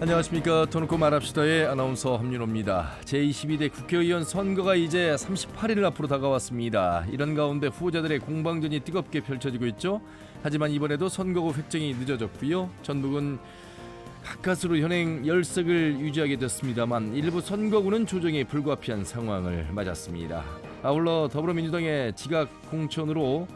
안녕하십니까. 터놓고 말합시다의 아나운서 함윤호입니다. 제22대 국회의원 선거가 이제 38일 앞으로 다가왔습니다. 이런 가운데 후보자들의 공방전이 뜨겁게 펼쳐지고 있죠. 하지만 이번에도 선거구 획정이 늦어졌고요. 전북은 가까스로 현행 열석을 유지하게 됐습니다만 일부 선거구는 조정이 불가피한 상황을 맞았습니다. 아울러 더불어민주당의 지각 공천으로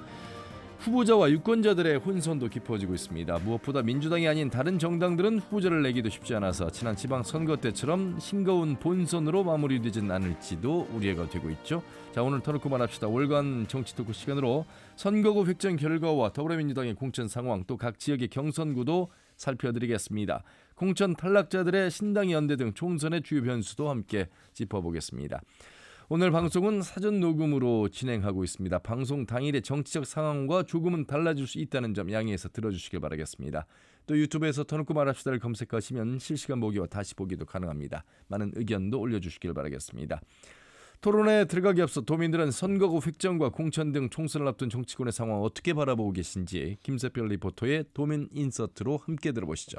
후보자와 유권자들의 혼선도 깊어지고 있습니다. 무엇보다 민주당이 아닌 다른 정당들은 후보자를 내기도 쉽지 않아서 지난 지방선거 때처럼 싱거운 본선으로 마무리되진 않을지도 우려가 되고 있죠. 자, 오늘 터놓고 말합시다. 월간 정치 토크 시간으로 선거구 획정 결과와 더불어민주당의 공천 상황, 또 각 지역의 경선구도 살펴드리겠습니다. 공천 탈락자들의 신당 연대 등 총선의 주요 변수도 함께 짚어보겠습니다. 오늘 방송은 사전 녹음으로 진행하고 있습니다. 방송 당일의 정치적 상황과 조금은 달라질 수 있다는 점 양해해서 들어주시길 바라겠습니다. 또 유튜브에서 터놓고 말합시다를 검색하시면 실시간 보기와 다시 보기도 가능합니다. 많은 의견도 올려주시길 바라겠습니다. 토론에 들어가기 앞서 도민들은 선거구 획정과 공천 등 총선을 앞둔 정치권의 상황 어떻게 바라보고 계신지 김세별 리포터의 도민 인서트로 함께 들어보시죠.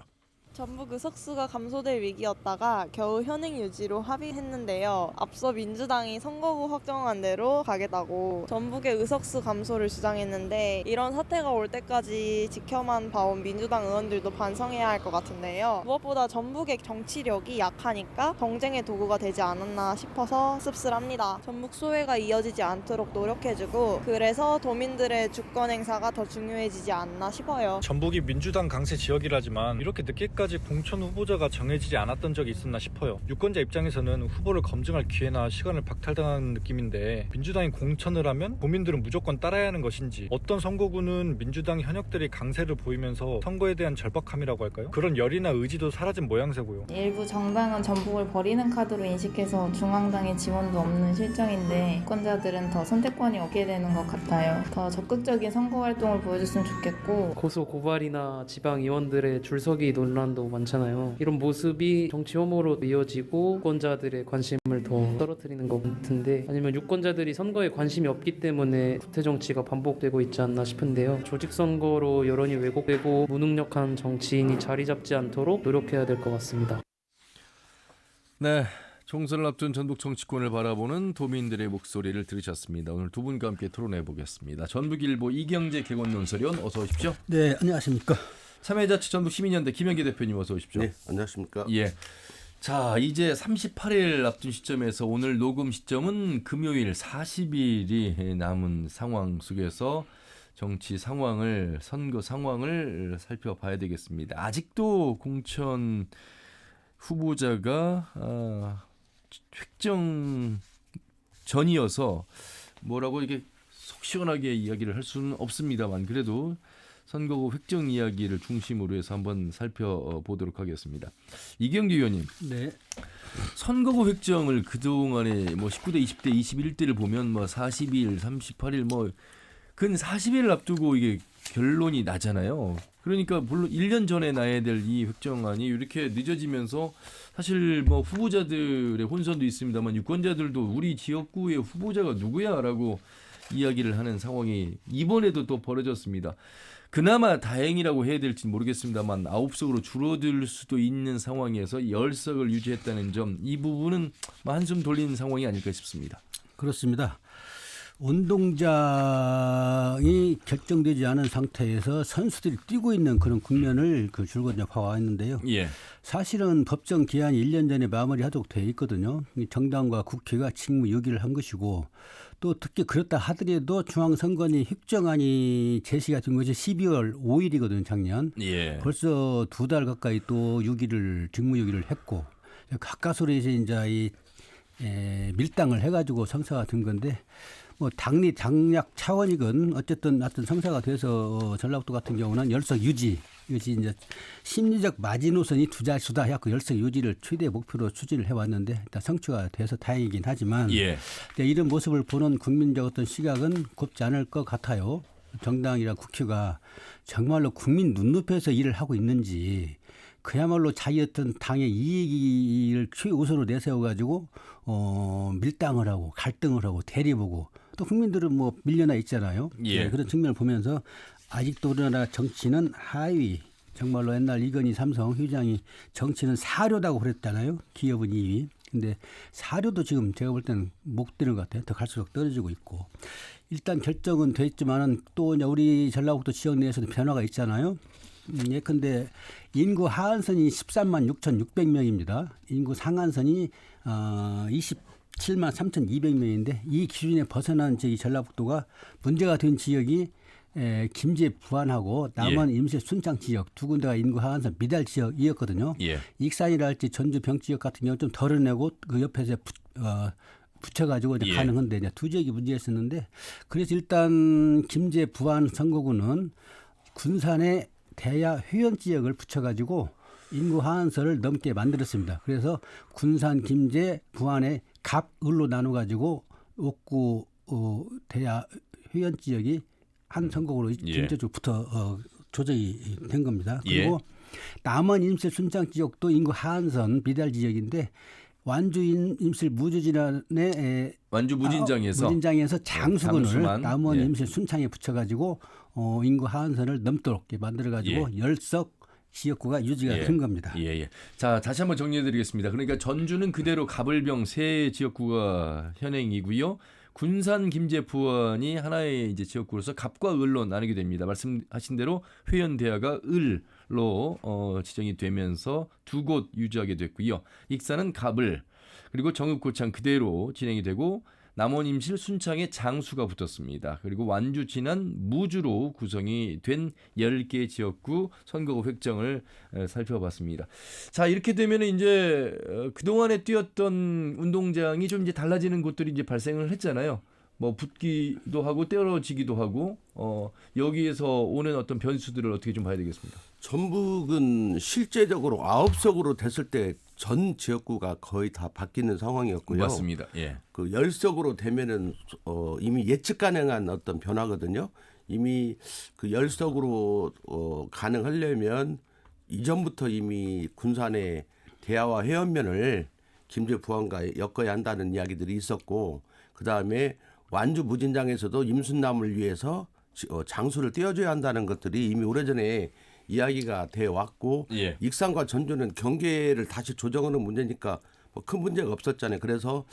전북 의석수가 감소될 위기였다가 겨우 현행 유지로 합의했는데요. 앞서 민주당이 선거구 확정한 대로 가겠다고 전북의 의석수 감소를 주장했는데 이런 사태가 올 때까지 지켜만 봐온 민주당 의원들도 반성해야 할 것 같은데요. 무엇보다 전북의 정치력이 약하니까 경쟁의 도구가 되지 않았나 싶어서 씁쓸합니다. 전북 소외가 이어지지 않도록 노력해주고 그래서 도민들의 주권 행사가 더 중요해지지 않나 싶어요. 전북이 민주당 강세 지역이라지만 이렇게 늦게까지 공천 후보자가 정해지지 않았던 적이 있었나 싶어요. 유권자 입장에서는 후보를 검증할 기회나 시간을 박탈당하는 느낌인데 민주당이 공천을 하면 국민들은 무조건 따라야 하는 것인지, 어떤 선거구는 민주당 현역들이 강세를 보이면서 선거에 대한 절박함이라고 할까요? 그런 열의나 의지도 사라진 모양새고요. 일부 정당은 전북을 버리는 카드로 인식해서 중앙당의 지원도 없는 실정인데 유권자들은 더 선택권이 없게 되는 것 같아요. 더 적극적인 선거활동을 보여줬으면 좋겠고, 고소 고발이나 지방 의원들의 줄서기 논란도 많잖아요. 이런 모습이 정치 혐오로 이어지고 유권자들의 관심을 더 떨어뜨리는 것 같은데, 아니면 유권자들이 선거에 관심이 없기 때문에 구태 정치가 반복되고 있지 않나 싶은데요. 조직 선거로 여론이 왜곡되고 무능력한 정치인이 자리 잡지 않도록 노력해야 될 것 같습니다. 네, 총선을 앞둔 전북 정치권을 바라보는 도민들의 목소리를 들으셨습니다. 오늘 두 분과 함께 토론해 보겠습니다. 전북일보 이경재 개건논설위원 어서 오십시오. 네, 안녕하십니까. 참여자치 전북 시민연대 김영기 대표님 어서 오십시오. 네, 안녕하십니까. 예. 자, 이제 38일 앞둔 시점에서 오늘 녹음 시점은 금요일 40일이 남은 상황 속에서 정치 상황을, 선거 상황을 살펴봐야 되겠습니다. 아직도 공천 후보자가 획정 전이어서 뭐라고 이렇게 속 시원하게 이야기를 할 수는 없습니다만, 그래도 선거구 획정 이야기를 중심으로 해서 한번 살펴보도록 하겠습니다. 이경규 의원님, 네. 선거구 획정을 그동안에 뭐 19대, 20대, 21대를 보면 뭐 40일, 38일 뭐 근 40일을 앞두고 이게 결론이 나잖아요. 그러니까 물론 1년 전에 나야 될 이 획정안이 이렇게 늦어지면서 사실 뭐 후보자들의 혼선도 있습니다만 유권자들도 우리 지역구의 후보자가 누구야라고 이야기를 하는 상황이 이번에도 또 벌어졌습니다. 그나마 다행이라고 해야 될지 모르겠습니다만 9석으로 줄어들 수도 있는 상황에서 10석을 유지했다는 점, 이 부분은 한숨 돌리는 상황이 아닐까 싶습니다. 그렇습니다. 운동장이 결정되지 않은 상태에서 선수들이 뛰고 있는 그런 국면을 줄곧 봐왔는데요. 예. 사실은 법정 기한이 1년 전에 마무리하도록 되어 있거든요. 정당과 국회가 직무유기를 한 것이고, 또 특히 그렇다 하더라도 중앙선관위 획정안이 제시가 된 것이 12월 5일이거든요, 작년. 예. 벌써 2달 가까이 또 직무유기를 했고, 가까스로 이제 밀당을 해가지고 성사가 된 건데, 뭐 당리 당략 차원이건 어쨌든 성사가 돼서 전라북도 같은 경우는 열석 유지 이제 심리적 마지노선이 두 자수다 해갖고 열석 유지를 최대 목표로 추진을 해왔는데 일단 성취가 돼서 다행이긴 하지만, 예. 이런 모습을 보는 국민적 어떤 시각은 곱지 않을 것 같아요. 정당이랑 국회가 정말로 국민 눈높이에서 일을 하고 있는지, 그야말로 자기 어떤 당의 이익을 최우선으로 내세워가지고 밀당을 하고 갈등을 하고 대립하고, 또 국민들은 뭐 밀려나 있잖아요. 예. 네, 그런 측면을 보면서 아직도 우리나라 정치는 하위 정말로 옛날 이건희 삼성 회장이 정치는 사료다고 그랬잖아요. 기업은 2위. 근데 사료도 지금 제가 볼 때는 못 되는 것 같아요. 더 갈수록 떨어지고 있고. 일단 결정은 됐지만은 또 이제 우리 전라북도 지역 내에서도 변화가 있잖아요. 예컨대 인구 하한선이 13만 6,600명입니다. 인구 상한선이 27만 3,200명인데 이 기준에 벗어난 저희 전라북도가 문제가 된 지역이 김제 부안하고 남원 임실 순창 지역 두 군데가 인구 하한선 미달 지역이었거든요. 예. 익산이랄지 전주 병 지역 같은 경우 좀 덜어내고 그 옆에서 붙여가지고 이제 예. 가능한데 이제 두 지역이 문제였었는데 그래서 일단 김제 부안 선거구는 군산의 대야 회원 지역을 붙여가지고 인구 하한선을 넘게 만들었습니다. 그래서 군산, 김제, 부안의 갑을로 나눠가지고 옥구 대야 회원 지역이 한 선거구로 전체적으로 붙어 조정이 된 겁니다. 그리고 남원 임실 순창 지역도 인구 하한선 미달 지역인데 완주 임실 무주진안의 완주 무진장에서 장수군을 장수만, 남원 임실 순창에 붙여가지고 인구 하한선을 넘도록 만들어가지고 열석 지역구가 유지가 된 겁니다. 예. 자, 다시 한번 정리해드리겠습니다. 그러니까 전주는 그대로 갑을병 세 지역구가 현행이고요. 군산, 김제, 부안이 하나의 이제 지역구로서 갑과 을로 나누게 됩니다. 말씀하신 대로 회원 대야가 을로 지정이 되면서 두 곳 유지하게 됐고요. 익산은 갑을 그리고 정읍, 고창 그대로 진행이 되고 남원, 임실, 순창에 장수가 붙었습니다. 그리고 완주, 진안, 무주로 구성이 된 10개 지역구 선거구 획정을 살펴봤습니다. 자, 이렇게 되면 이제 그동안에 뛰었던 운동장이 좀 이제 달라지는 곳들이 이제 발생을 했잖아요. 뭐 붙기도 하고 떨어지기도 하고 여기에서 오는 어떤 변수들을 어떻게 좀 봐야 되겠습니다. 전북은 실제적으로 9석으로 됐을 때 전 지역구가 거의 다 바뀌는 상황이었고요. 맞습니다. 예. 그 10석으로 되면은 이미 예측 가능한 어떤 변화거든요. 이미 그 10석으로 가능하려면 이전부터 이미 군산의 대야와 해연면을 김제 부안과 엮어야 한다는 이야기들이 있었고 그다음에 완주 무진장에서도 임순남을 위해서 장수를 띄워줘야 한다는 것들이 이미 오래전에 이야기가 돼 왔고 익산과 전주는 경계를 다시 조정하는 문제니까 뭐 큰 문제가 없었잖아요. 그래서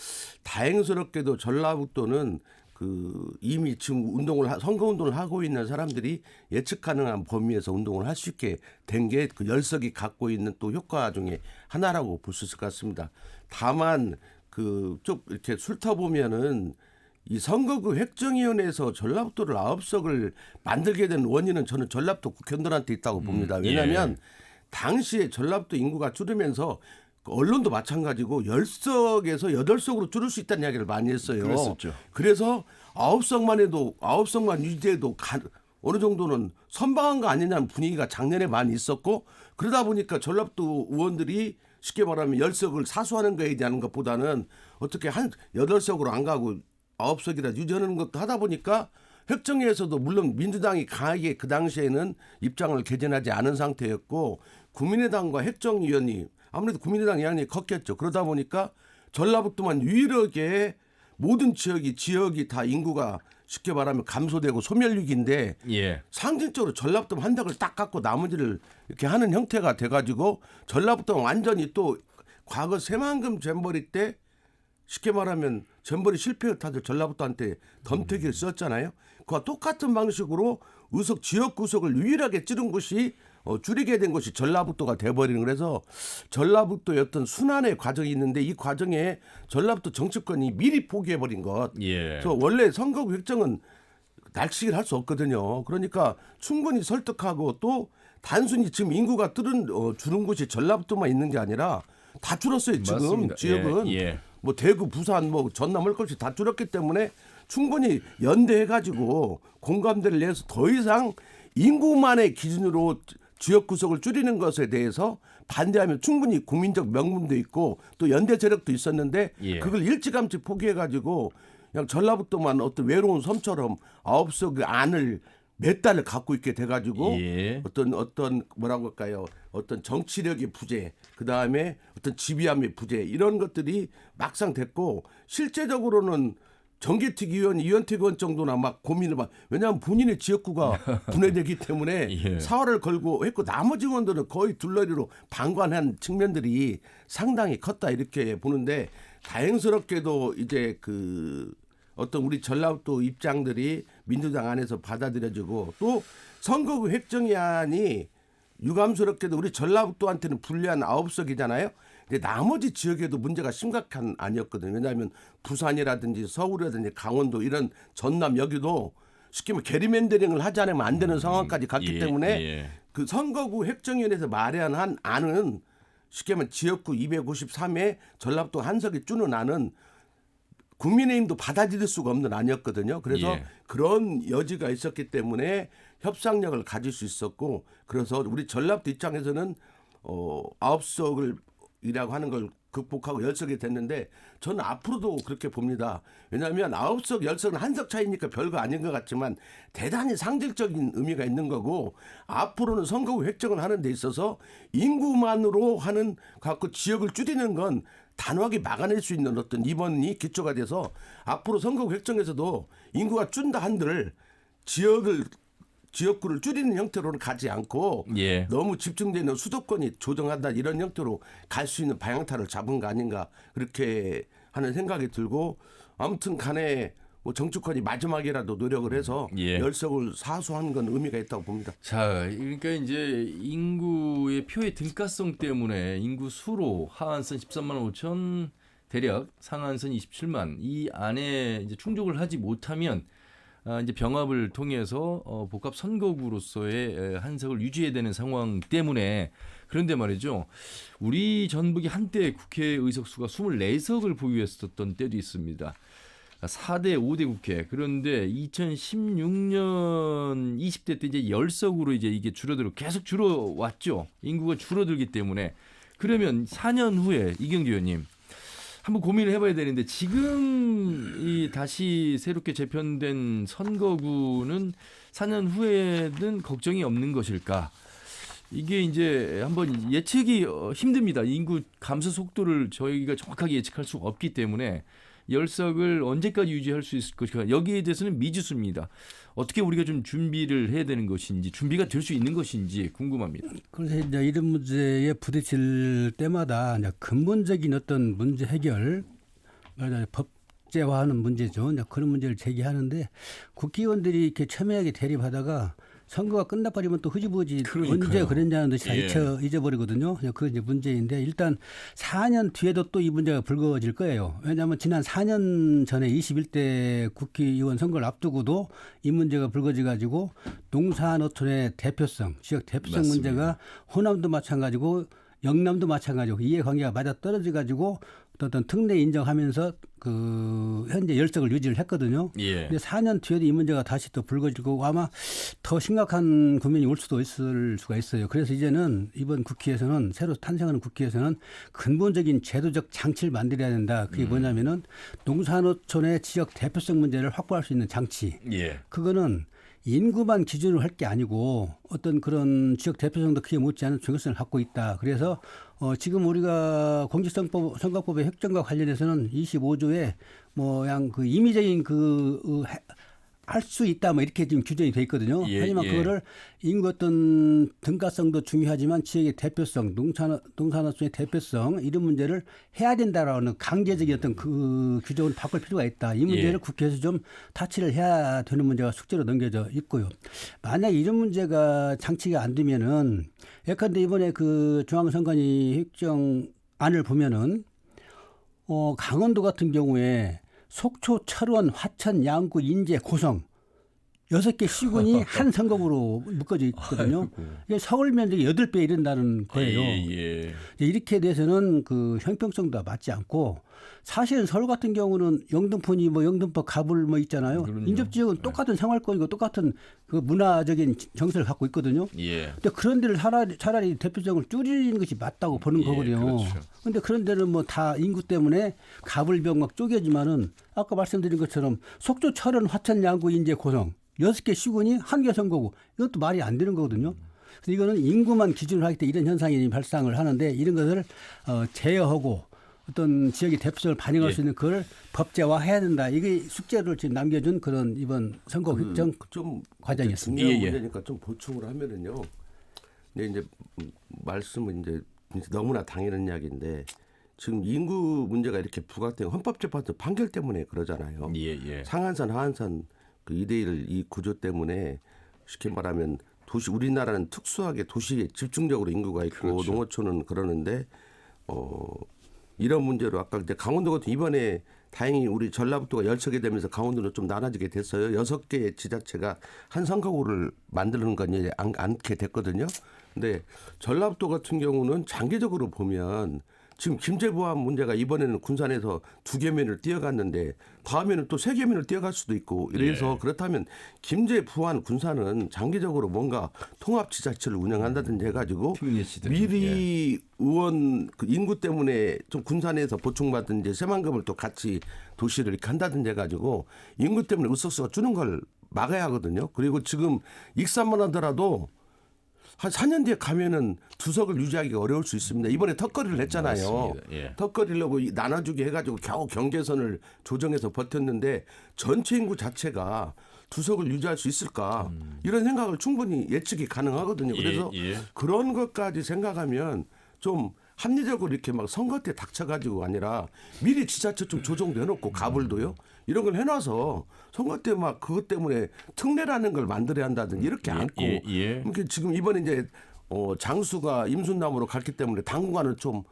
다행스럽게도 전라북도는 그 이미 지금 선거 운동을 하고 있는 사람들이 예측 가능한 범위에서 운동을 할 수 있게 된 게 그 열석이 갖고 있는 또 효과 중에 하나라고 볼 수 있을 것 같습니다. 다만 그 좀 이렇게 훑어보면은 이 선거구 획정위원회에서 전라북도를 9석을 만들게 된 원인은 저는 전라북도 국회의원들한테 있다고 봅니다. 왜냐하면 당시에 전라북도 인구가 줄으면서 언론도 마찬가지고 10석에서 8석으로 줄일 수 있다는 이야기를 많이 했어요. 그랬었죠. 그래서 9석만 유지돼도 어느 정도는 선방한 거 아니냐는 분위기가 작년에 많이 있었고 그러다 보니까 전라북도 의원들이 쉽게 말하면 10석을 사수하는 거에 대한 것보다는 어떻게 한 8석으로 안 가고 9석이라 유지하는 것도 하다 보니까 획정위에서도 물론 민주당이 강하게 그 당시에는 입장을 개진하지 않은 상태였고 국민의당과 획정위원이 아무래도 국민의당 양이 컸겠죠. 그러다 보니까 전라북도만 유일하게 모든 지역이 다 인구가 쉽게 말하면 감소되고 소멸위기인데 상징적으로 전라북도만 한 덕을 딱 갖고 나머지를 이렇게 하는 형태가 돼가지고 전라북도는 완전히 또 과거 새만금 잼버리 때 쉽게 말하면 잼버리 실패 타들 전라북도한테 덤태기를 썼잖아요. 그와 똑같은 방식으로 지역 구석을 유일하게 찌른 곳이 줄이게 된 것이 전라북도가 돼버리는 그래서 전라북도의 어떤 순환의 과정이 있는데 이 과정에 전라북도 정치권이 미리 포기해버린 것. 그래서 원래 선거구 획정은 날치기를 할 수 없거든요. 그러니까 충분히 설득하고 또 단순히 지금 인구가 줄은 곳이 전라북도만 있는 게 아니라 다 줄었어요. 지금 맞습니다. 지역은. 뭐 대구, 부산, 뭐 전남, 헐것이 다 줄었기 때문에 충분히 연대해가지고 공감대를 내서 더 이상 인구만의 기준으로 지역 구석을 줄이는 것에 대해서 반대하면 충분히 국민적 명분도 있고 또 연대 세력도 있었는데 그걸 일찌감치 포기해가지고 그냥 전라북도만 어떤 외로운 섬처럼 9석의 안을 몇 달을 갖고 있게 돼가지고 어떤 뭐라고 할까요? 어떤 정치력의 부재, 그 다음에 어떤 지비함의 부재 이런 것들이 막상 됐고 실제적으로는 정개특 의원, 이현택 의원 정도나 막 고민을 막 왜냐하면 본인의 지역구가 분해되기 때문에 예. 사활을 걸고 했고 나머지 의원들은 거의 둘러리로 방관한 측면들이 상당히 컸다 이렇게 보는데 다행스럽게도 이제 그 어떤 우리 전라북도 입장들이 민주당 안에서 받아들여지고 또 선거구 획정의안이 유감스럽게도 우리 전라북도한테는 불리한 9석이잖아요. 근데 나머지 지역에도 문제가 심각한 아니었거든요. 왜냐하면 부산이라든지 서울이라든지 강원도 이런 전남 여기도 쉽게 말하면 게리맨더링을 하지 않으면 안 되는 상황까지 갔기 예, 때문에 예. 그 선거구 획정위원회에서 마련한 안은 쉽게 말하면 지역구 253에 전라북도 한석이 주는 안은 국민의힘도 받아들일 수가 없는 안이었거든요. 그래서 예. 그런 여지가 있었기 때문에 협상력을 가질 수 있었고 그래서 우리 전라북도 입장에서는 9석을 이라고 하는 걸 극복하고 10석이 됐는데 저는 앞으로도 그렇게 봅니다. 왜냐하면 9석, 10석은 한 석 차이니까 별거 아닌 것 같지만 대단히 상징적인 의미가 있는 거고 앞으로는 선거구 획정을 하는 데 있어서 인구만으로 하는 갖고 지역을 줄이는 건 단호하게 막아낼 수 있는 어떤 이번이 기초가 돼서 앞으로 선거구 획정에서도 인구가 준다 한들 지역구를 줄이는 형태로는 가지 않고 예. 너무 집중되는 수도권이 조정한다 이런 형태로 갈 수 있는 방향타를 잡은 거 아닌가 그렇게 하는 생각이 들고 아무튼 간에 뭐 정치권이 마지막이라도 노력을 해서 예. 10석을 사수한 건 의미가 있다고 봅니다. 자, 그러니까 이제 인구의 표의 등가성 때문에 인구 수로 하한선 13만 5천 대략 상한선 27만 이 안에 이제 충족을 하지 못하면 이제 병합을 통해서 복합 선거구로서의 한석을 유지해야 되는 상황 때문에 그런데 말이죠. 우리 전북이 한때 국회 의석수가 24석을 보유했었던 때도 있습니다. 4대 5대 국회. 그런데 2016년 20대 때 이제 10석으로 이제 이게 계속 줄어왔죠. 인구가 줄어들기 때문에. 그러면 4년 후에 이경규 의원님 한번 고민을 해봐야 되는데 지금 이 다시 새롭게 재편된 선거구는 4년 후에는 걱정이 없는 것일까? 이게 이제 한번 예측이 힘듭니다. 인구 감소 속도를 저희가 정확하게 예측할 수가 없기 때문에 10석을 언제까지 유지할 수 있을 것인가 여기에 대해서는 미지수입니다. 어떻게 우리가 좀 준비를 해야 되는 것인지 준비가 될 수 있는 것인지 궁금합니다. 그래서 이제 이런 문제에 부딪힐 때마다 이제 근본적인 어떤 문제 해결, 법제화하는 문제죠. 이제 그런 문제를 제기하는데 국회의원들이 이렇게 첨예하게 대립하다가 선거가 끝나버리면 또 흐지부지 그러니까요. 언제 그랬냐는 듯이 다 예. 잊어버리거든요. 그게 이제 문제인데 일단 4년 뒤에도 또 이 문제가 불거질 거예요. 왜냐하면 지난 4년 전에 21대 국회의원 선거를 앞두고도 이 문제가 불거져 가지고 농사노촌의 대표성, 지역 대표성 맞습니다. 문제가 호남도 마찬가지고 영남도 마찬가지고 이해관계가 맞아 떨어져 가지고 어떤 특례 인정하면서 그 현재 10석을 유지를 했거든요. 예. 근데 4년 뒤에도 이 문제가 다시 또 불거질 거고 아마 더 심각한 국면이 올 수도 있을 수가 있어요. 그래서 이제는 이번 국회에서는 새로 탄생하는 국회에서는 근본적인 제도적 장치를 만들어야 된다. 그게 뭐냐면은 농산어촌의 지역 대표성 문제를 확보할 수 있는 장치. 예. 그거는 인구만 기준으로 할 게 아니고 어떤 그런 지역 대표성도 크게 못지않은 중요성을 갖고 있다. 그래서 지금 우리가 공직선거법의 획정과 관련해서는 25조에 그 임의적인 할 수 있다 뭐 이렇게 지금 규정이 돼 있거든요. 예, 하지만 예. 그거를 인구 어떤 등가성도 중요하지만 지역의 대표성, 농산어촌의 대표성 이런 문제를 해야 된다라는 강제적인 어떤 그 규정을 바꿀 필요가 있다. 이 문제를 예. 국회에서 좀 타치를 해야 되는 문제가 숙제로 넘겨져 있고요. 만약 이런 문제가 장치가 안 되면은 예컨대 이번에 그 중앙선관위 획정안을 보면은 강원도 같은 경우에 속초, 철원, 화천, 양구, 인제, 고성 6개 시군이 한 선거구로 묶어져 있거든요. 이게 서울 면적이 8배 이른다는 거예요. 예. 이렇게 돼서는 그 형평성도 맞지 않고 사실은 서울 같은 경우는 영등포니 영등포 가불 있잖아요. 그럼요. 인접지역은 똑같은 생활권이고 똑같은 그 문화적인 정서를 갖고 있거든요. 예. 근데 그런 데를 차라리 대표성을 줄이는 것이 맞다고 보는 예, 거거든요. 그렇죠. 근데 그런 데는 다 인구 때문에 가불병 쪼개지만은 아까 말씀드린 것처럼 속초, 철원, 화천, 양구, 인제, 고성 6개 시군이 한 개 선거구 이것도 말이 안 되는 거거든요. 그래서 이거는 인구만 기준으로 하기 때문에 이런 현상이 발생을 하는데 이런 것을 제어하고 어떤 지역의 대표성을 반영할 예. 수 있는 그걸 법제화해야 된다. 이게 숙제를 지금 남겨준 그런 이번 선거 획정 좀 과정이었습니다. 중요한 예, 예. 문제니까 좀 보충을 하면은요. 근데 이제 말씀은 이제 너무나 당연한 이야기인데 지금 인구 문제가 이렇게 부각된 헌법재판소 판결 때문에 그러잖아요. 예, 예. 상한선 하한선 그 2대1 이 구조 때문에 쉽게 말하면 도시 우리나라는 특수하게 도시에 집중적으로 인구가 있고 그렇죠. 농어촌은 그러는데 이런 문제로 아까 이제 강원도 같은 이번에 다행히 우리 전라북도가 열척이 되면서 강원도는 좀 나눠지게 됐어요. 6개의 지자체가 한 선거구를 만드는 건 이제 않게 됐거든요. 근데 전라북도 같은 경우는 장기적으로 보면 지금 김제부안 문제가 이번에는 군산에서 2개면을 뛰어갔는데 다음에는 또 3개면을 뛰어갈 수도 있고 이래서 그렇다면 김제 부안 군산은 장기적으로 뭔가 통합지자체를 운영한다든지 해가지고 미리 의원 그 인구 때문에 좀 군산에서 보충받은 이제 새만금을 또 같이 도시를 이렇게 한다든지 해가지고 인구 때문에 의석수가 주는 걸 막아야 하거든요. 그리고 지금 익산만 하더라도 한 4년 뒤에 가면은 두석을 유지하기가 어려울 수 있습니다. 이번에 턱걸이를 했잖아요. 맞습니다. 예. 턱걸이를 하고 나눠주기 해가지고 겨우 경계선을 조정해서 버텼는데 전체 인구 자체가 두석을 유지할 수 있을까 이런 생각을 충분히 예측이 가능하거든요. 그래서 예. 그런 것까지 생각하면 좀 합리적으로 이렇게 막 선거 때 닥쳐가지고 아니라 미리 지자체 좀 조정도 해놓고 가불도요 이런 걸 해놔서 선거 때 막 그것 때문에 특례라는 걸 만들어야 한다든지 이렇게 않고 이렇게 지금 이번에 이제 장수가 임순남으로 갔기 때문에 당분간은 좀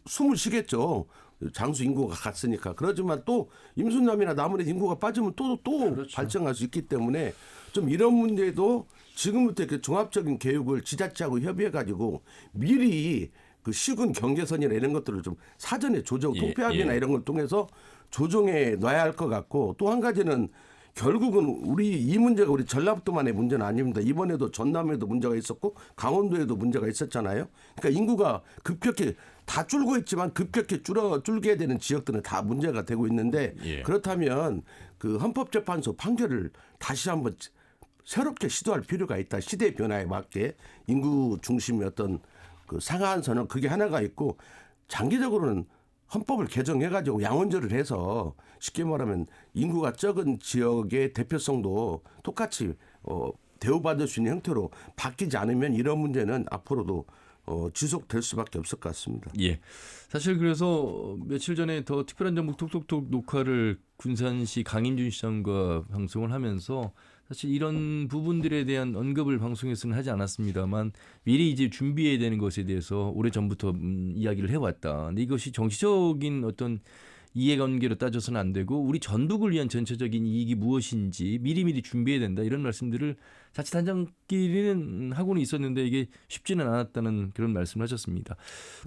숨을 쉬겠죠. 장수 인구가 갔으니까. 그렇지만 또 임순남이나 남원의 인구가 빠지면 또 그렇죠. 발생할 수 있기 때문에 좀 이런 문제도 지금부터 이렇게 종합적인 교육을 지자체하고 협의해가지고 미리 그 시군 경계선이나 이런 것들을 좀 사전에 조정, 통폐합이나 이런 걸 통해서 조정해 놔야 할 것 같고 또 한 가지는 결국은 이 문제가 우리 전라북도만의 문제는 아닙니다. 이번에도 전남에도 문제가 있었고 강원도에도 문제가 있었잖아요. 그러니까 인구가 급격히 다 줄고 있지만 급격히 줄게 되는 지역들은 다 문제가 되고 있는데 그렇다면 그 헌법재판소 판결을 다시 한번 새롭게 시도할 필요가 있다. 시대 변화에 맞게 인구 중심의 어떤 그 상한선은 그게 하나가 있고 장기적으로는 헌법을 개정해가지고 양원제를 해서 쉽게 말하면 인구가 적은 지역의 대표성도 똑같이 대우받을 수 있는 형태로 바뀌지 않으면 이런 문제는 앞으로도 지속될 수밖에 없을 것 같습니다. 예. 사실 그래서 며칠 전에 더 특별한 정보 톡톡톡 녹화를 군산시 강인준 시장과 방송을 하면서 사실 이런 부분들에 대한 언급을 방송에서는 하지 않았습니다만 미리 이제 준비해야 되는 것에 대해서 오래전부터 이야기를 해왔다. 근데 이것이 정치적인 어떤 이해관계로 따져서는 안 되고 우리 전북을 위한 전체적인 이익이 무엇인지 미리미리 준비해야 된다. 이런 말씀들을 자치단장끼리는 하고는 있었는데 이게 쉽지는 않았다는 그런 말씀을 하셨습니다.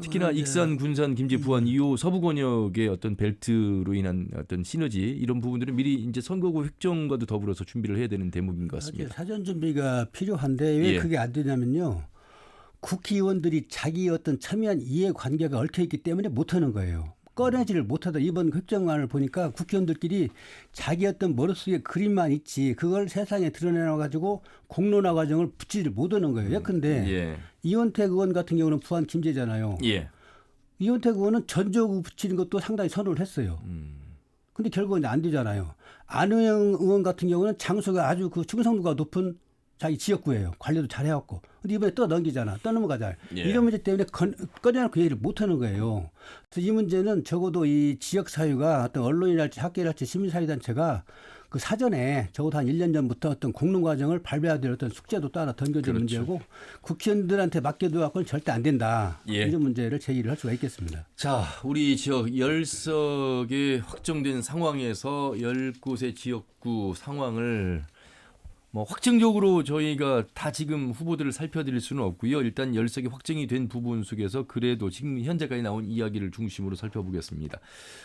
특히나 익산, 군산, 김제, 부안, 이호 서부 권역의 어떤 벨트로 인한 어떤 시너지 이런 부분들은 미리 이제 선거구 획정과도 더불어서 준비를 해야 되는 대목인 것 같습니다. 사전 준비가 필요한데 왜 그게 안 되냐면요. 국회의원들이 자기 어떤 첨예한 이해관계가 얽혀 있기 때문에 못하는 거예요. 꺼내지를 못하다. 이번 획정안을 보니까 국회의원들끼리 자기 어떤 머릿속에 그림만 있지 그걸 세상에 드러내놔가지고 공론화 과정을 붙이지 못하는 거예요. 예컨대 이원택 의원 같은 경우는 부안 김제잖아요. 이원택 의원은 전조구 붙이는 것도 상당히 선호를 했어요. 근데 결국은 안 되잖아요. 안호영 의원 같은 경우는 장소가 아주 그 충성도가 높은 자기 지역구예요. 관리도 잘 해왔고. 근데 이번에 또 넘기잖아. 또 넘어가자. 이런 문제 때문에 꺼내놓고 얘기를 못하는 거예요. 그래서 이 문제는 적어도 이 지역 사회가 어떤 언론이랄지 학계랄지 시민사회단체가 그 사전에 적어도 한 1년 전부터 어떤 공론 과정을 발표해야 될 어떤 숙제도 따라 던겨질 문제고 국회의원들한테 맡겨두고는 절대 안 된다. 이런 문제를 제기를 할 수가 있겠습니다. 자, 우리 지역 10석이 확정된 상황에서 10곳의 지역구 상황을 확정적으로 저희가 다 지금 후보들을 살펴드릴 수는 없고요. 일단 10석이 확정이 된 부분 속에서 그래도 지금 현재까지 나온 이야기를 중심으로 살펴보겠습니다.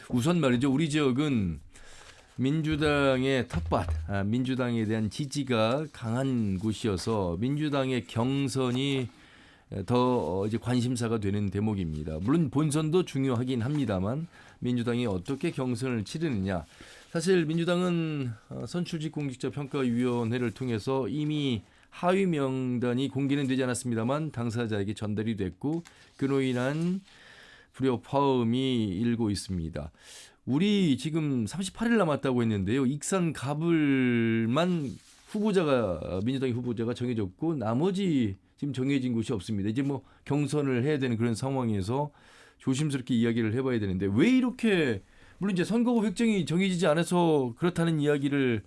우선 말이죠. 우리 지역은 민주당의 텃밭, 민주당에 대한 지지가 강한 곳이어서 민주당의 경선이 더 이제 관심사가 되는 대목입니다. 물론 본선도 중요하긴 합니다만 민주당이 어떻게 경선을 치르느냐. 사실 민주당은 선출직공직자평가위원회를 통해서 이미 하위 명단이 공개는 되지 않았습니다만 당사자에게 전달이 됐고 그로 인한 불협화음이 일고 있습니다. 우리 지금 38일 남았다고 했는데요. 익산 가불만 민주당의 후보자가 정해졌고 나머지 지금 정해진 곳이 없습니다. 이제 뭐 경선을 해야 되는 그런 상황에서 조심스럽게 이야기를 해봐야 되는데 왜 이렇게 물론 이제 선거구 획정이 정해지지 않아서 그렇다는 이야기를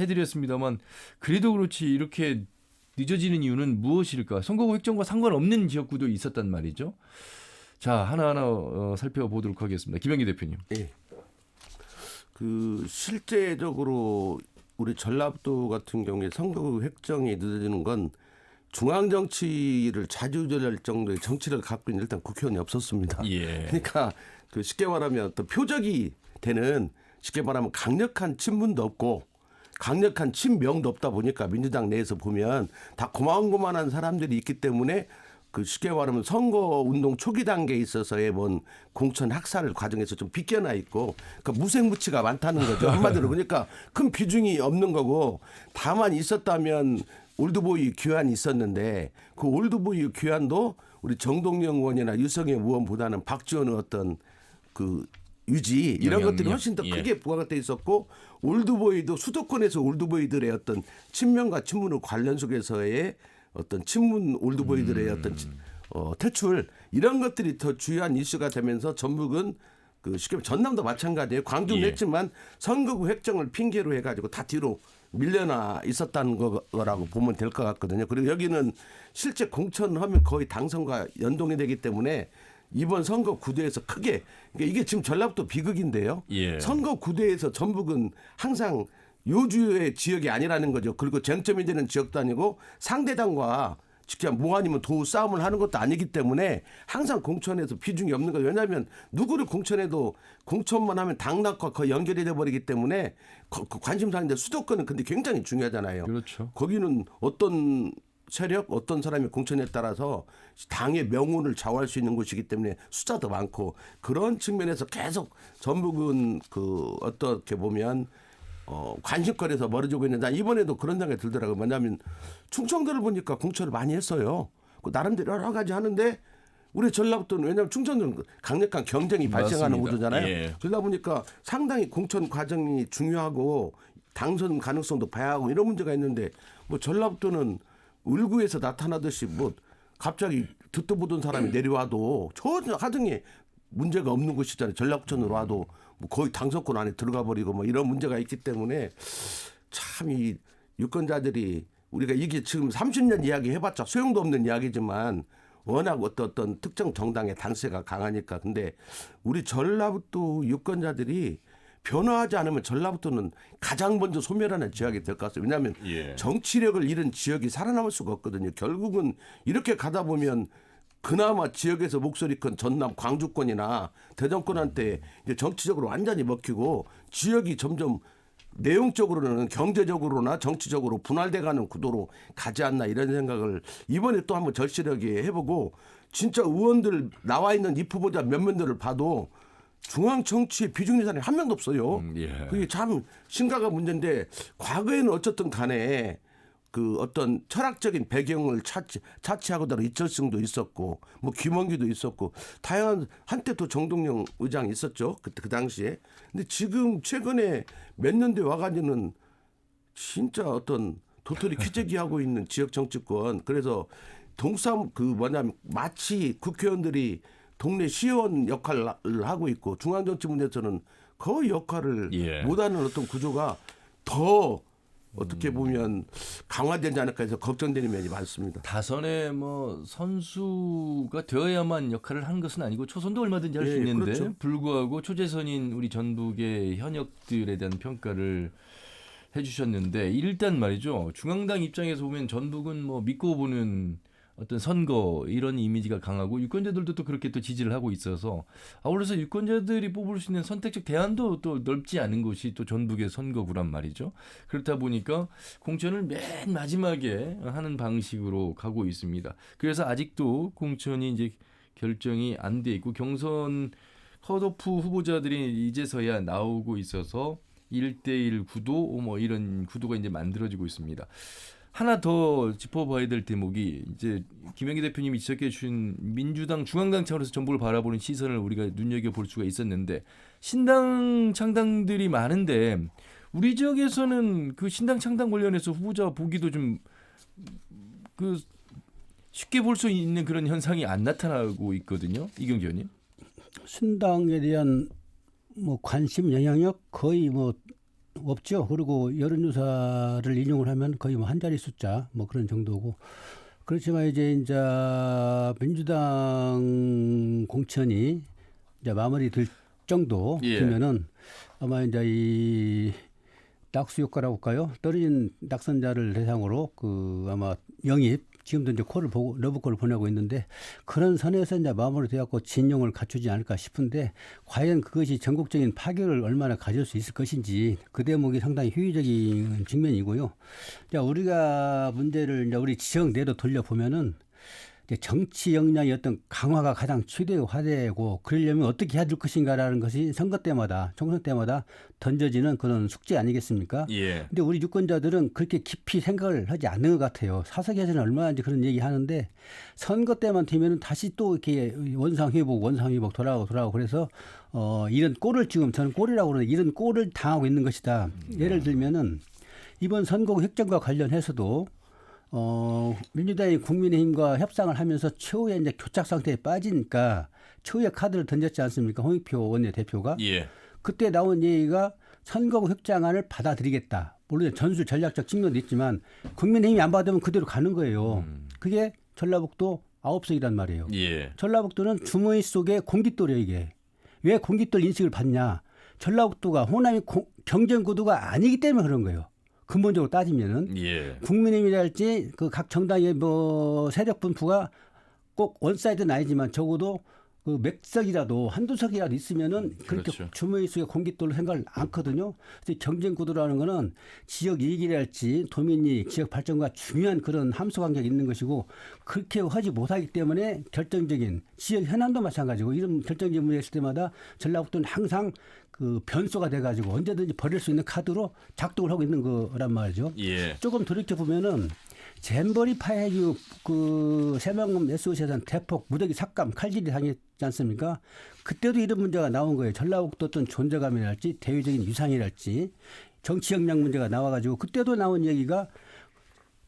해드렸습니다만 그래도 그렇지 이렇게 늦어지는 이유는 무엇일까? 선거구 획정과 상관없는 지역구도 있었단 말이죠. 자 하나하나 살펴보도록 하겠습니다. 김영기 대표님. 예. 실제적으로 우리 전라북도 같은 경우에 선거구 획정이 늦어지는 건 중앙 정치를 좌지우지할 정도의 정치를 갖고 있는 일단 국회의원이 없었습니다. 예. 그러니까 쉽게 말하면 또 표적이 되는 쉽게 말하면 강력한 친문도 없고 강력한 친명도 없다 보니까 민주당 내에서 보면 다 고만고만한 사람들이 있기 때문에 쉽게 말하면 선거운동 초기 단계에 있어서의 뭔 공천 학살 과정에서 좀 빗겨나 있고 그러니까 무색무취가 많다는 거죠. 한마디로 그러니까 큰 비중이 없는 거고 다만 있었다면 올드보이 교환이 있었는데 그 올드보이 교환도 우리 정동영 의원이나 유성애 의원보다는 박지원의 어떤 유지 이런 것들이 훨씬 더 크게 부각돼 있었고 올드보이도 수도권에서 올드보이들의 어떤 친명과 친문의 관련 속에서의 어떤 친문 올드보이들의 어떤 퇴출 이런 것들이 더 주요한 이슈가 되면서 전북은 쉽게 말하면 전남도 마찬가지예요. 광주는 했지만 선거구 획정을 핑계로 해가지고 다 뒤로 밀려나 있었다는 거라고 보면 될 것 같거든요. 그리고 여기는 실제 공천하면 거의 당선과 연동이 되기 때문에 이번 선거 구도에서 크게 그러니까 이게 지금 전라북도 비극인데요. 예. 선거 구도에서 전북은 항상 요주의 지역이 아니라는 거죠. 그리고 쟁점이 되는 지역도 아니고 상대당과 직접 뭐 아니면 도 싸움을 하는 것도 아니기 때문에 항상 공천에서 비중이 없는 거예요. 왜냐하면 누구를 공천해도 공천만 하면 당락과 거의 연결이 돼버리기 때문에 관심사인데 수도권은 근데 굉장히 중요하잖아요. 그렇죠. 거기는 어떤 세력 어떤 사람이 공천에 따라서 당의 명운을 좌우할 수 있는 곳이기 때문에 숫자도 많고 그런 측면에서 계속 전북은 어떻게 보면 관심거리에서 멀어지고 있는데 이번에도 그런 생각이 들더라고요. 뭐냐면 충청도를 보니까 공천을 많이 했어요. 나름대로 여러 가지 하는데 우리 전라북도는 왜냐하면 충청도는 강력한 경쟁이 발생하는 맞습니다. 구도잖아요. 예. 그러다 보니까 상당히 공천 과정이 중요하고 당선 가능성도 봐야 하고 이런 문제가 있는데 뭐 전라북도는 을구에서 나타나듯이 뭐 갑자기 듣도 보던 사람이 내려와도 전혀 하등에 문제가 없는 곳이잖아요. 전라북천으로 와도 뭐 거의 당선권 안에 들어가 버리고 뭐 이런 문제가 있기 때문에 참 이 유권자들이 우리가 이게 지금 30년 이야기 해봤자 소용도 없는 이야기지만 워낙 어떤 특정 정당의 단세가 강하니까 근데 우리 전라북도 유권자들이 변화하지 않으면 전라북도는 가장 먼저 소멸하는 지역이 될 것 같습니다. 왜냐하면 정치력을 잃은 지역이 살아남을 수가 없거든요. 결국은 이렇게 가다 보면 그나마 지역에서 목소리 큰 전남 광주권이나 대전권한테 이제 정치적으로 완전히 먹히고 지역이 점점 내용적으로는 경제적으로나 정치적으로 분할돼가는 구도로 가지 않나 이런 생각을 이번에 또 한번 절실하게 해보고 진짜 의원들 나와 있는 입 후보자 몇 명들을 봐도 중앙 정치의 비중 예산이 한 명도 없어요. 그게 참 심각한 문제인데 과거에는 어쨌든 간에 어떤 철학적인 배경을 차치하고도 이철승도 있었고 뭐 김원기도 있었고 다양한 한때 또 정동영 의장이 있었죠. 그때 그 당시에. 근데 지금 최근에 몇 년 뒤에 와가지고는 진짜 어떤 도토리 키재기하고 있는 지역 정치권. 그래서 뭐냐면 마치 국회의원들이 동네 시의원 역할을 하고 있고 중앙정치 문제에서는 거의 역할을 못하는 어떤 구조가 더 어떻게 보면 강화되지 않을까 해서 걱정되는 면이 많습니다. 다선의 뭐 선수가 되어야만 역할을 한 것은 아니고 초선도 얼마든지 할 수 있는데 그렇죠. 불구하고 초재선인 우리 전북의 현역들에 대한 평가를 해주셨는데 일단 말이죠. 중앙당 입장에서 보면 전북은 뭐 믿고 보는 어떤 선거 이런 이미지가 강하고 유권자들도 또 그렇게 또 지지를 하고 있어서 아울러서 유권자들이 뽑을 수 있는 선택적 대안도 또 넓지 않은 곳이 또 전북의 선거구란 말이죠. 그렇다 보니까 공천을 맨 마지막에 하는 방식으로 가고 있습니다. 그래서 아직도 공천이 이제 결정이 안 돼 있고 경선 컷오프 후보자들이 이제서야 나오고 있어서 1대1 구도 뭐 이런 구도가 이제 만들어지고 있습니다. 하나 더 짚어봐야 될 대목이 이제 김영기 대표님이 지적해 주신 민주당 중앙당 차원에서 정부를 바라보는 시선을 우리가 눈여겨볼 수가 있었는데 신당 창당들이 많은데 우리 지역에서는 그 신당 창당 관련해서 후보자 보기도 좀 그 쉽게 볼 수 있는 그런 현상이 안 나타나고 있거든요. 이경재 의원님. 신당에 대한 뭐 관심 영향력 거의 뭐 없죠. 그리고 여론조사를 인용을 하면 거의 뭐 한 자리 숫자 뭐 그런 정도고. 그렇지만 이제 민주당 공천이 이제 마무리 될 정도 예. 되면은 아마 이제 이 낙수 효과라고 할까요? 떨어진 낙선자를 대상으로 그 아마 영입 지금도 이제 콜을 보고 러브콜을 보내고 있는데 그런 선에서 이제 마무리되었고 진영을 갖추지 않을까 싶은데 과연 그것이 전국적인 파격을 얼마나 가질 수 있을 것인지 그 대목이 상당히 효율적인 측면이고요. 자, 우리가 문제를 이제 우리 지역 내로 돌려보면은 이제 정치 역량의 어떤 강화가 가장 최대의 화제고 그러려면 어떻게 해야 될 것인가라는 것이 선거 때마다 총선 때마다 던져지는 그런 숙제 아니겠습니까? 예. 근데 우리 유권자들은 그렇게 깊이 생각을 하지 않는 것 같아요. 사석에서는 얼마나 이제 그런 얘기 하는데 선거 때만 되면은 다시 또 이렇게 원상회복 돌아오고 그래서 이런 꼴을 지금 저는 꼴이라고 그러는데 이런 꼴을 당하고 있는 것이다. 예를 들면은 이번 선거구 획정과 관련해서도 민주당이 국민의힘과 협상을 하면서 최후의 이제 교착 상태에 빠지니까 최후의 카드를 던졌지 않습니까? 홍익표 원내대표가. 예. 그때 나온 얘기가 선거구 협상안을 받아들이겠다. 물론 전술 전략적 측면도 있지만 국민의힘이 안 받으면 그대로 가는 거예요. 그게 전라북도 9석이란 말이에요. 예. 전라북도는 주머니 속에 공깃돌이에요 이게. 왜 공깃돌 인식을 받냐. 전라북도가 호남이 경쟁 구도가 아니기 때문에 그런 거예요. 근본적으로 따지면은 예. 국민의힘이랄지 그 각 정당의 뭐 세력 분포가 꼭 원사이드는 아니지만 적어도 그 몇 석이라도 한두 석이라도 있으면은 그렇게 그렇죠. 주머니 속에 공깃돌로 생각을 않거든요. 그래서 경쟁 구도라는 거는 지역 이익이랄지 도민이익, 지역 발전과 중요한 그런 함수 관계가 있는 것이고 그렇게 하지 못하기 때문에 결정적인 지역 현안도 마찬가지고 이런 결정적인 문제 있을 때마다 전라북도는 항상 그 변수가 돼가지고 언제든지 버릴 수 있는 카드로 작동을 하고 있는 거란 말이죠. 예. 조금 돌이켜 보면은 잼버리 파해규 그 새만금 SOC에서는 대폭 무더기 삭감 칼질이 당했지 않습니까? 그때도 이런 문제가 나온 거예요. 전라북도 어떤 존재감이랄지 대외적인 유산이랄지 정치 역량 문제가 나와가지고 그때도 나온 얘기가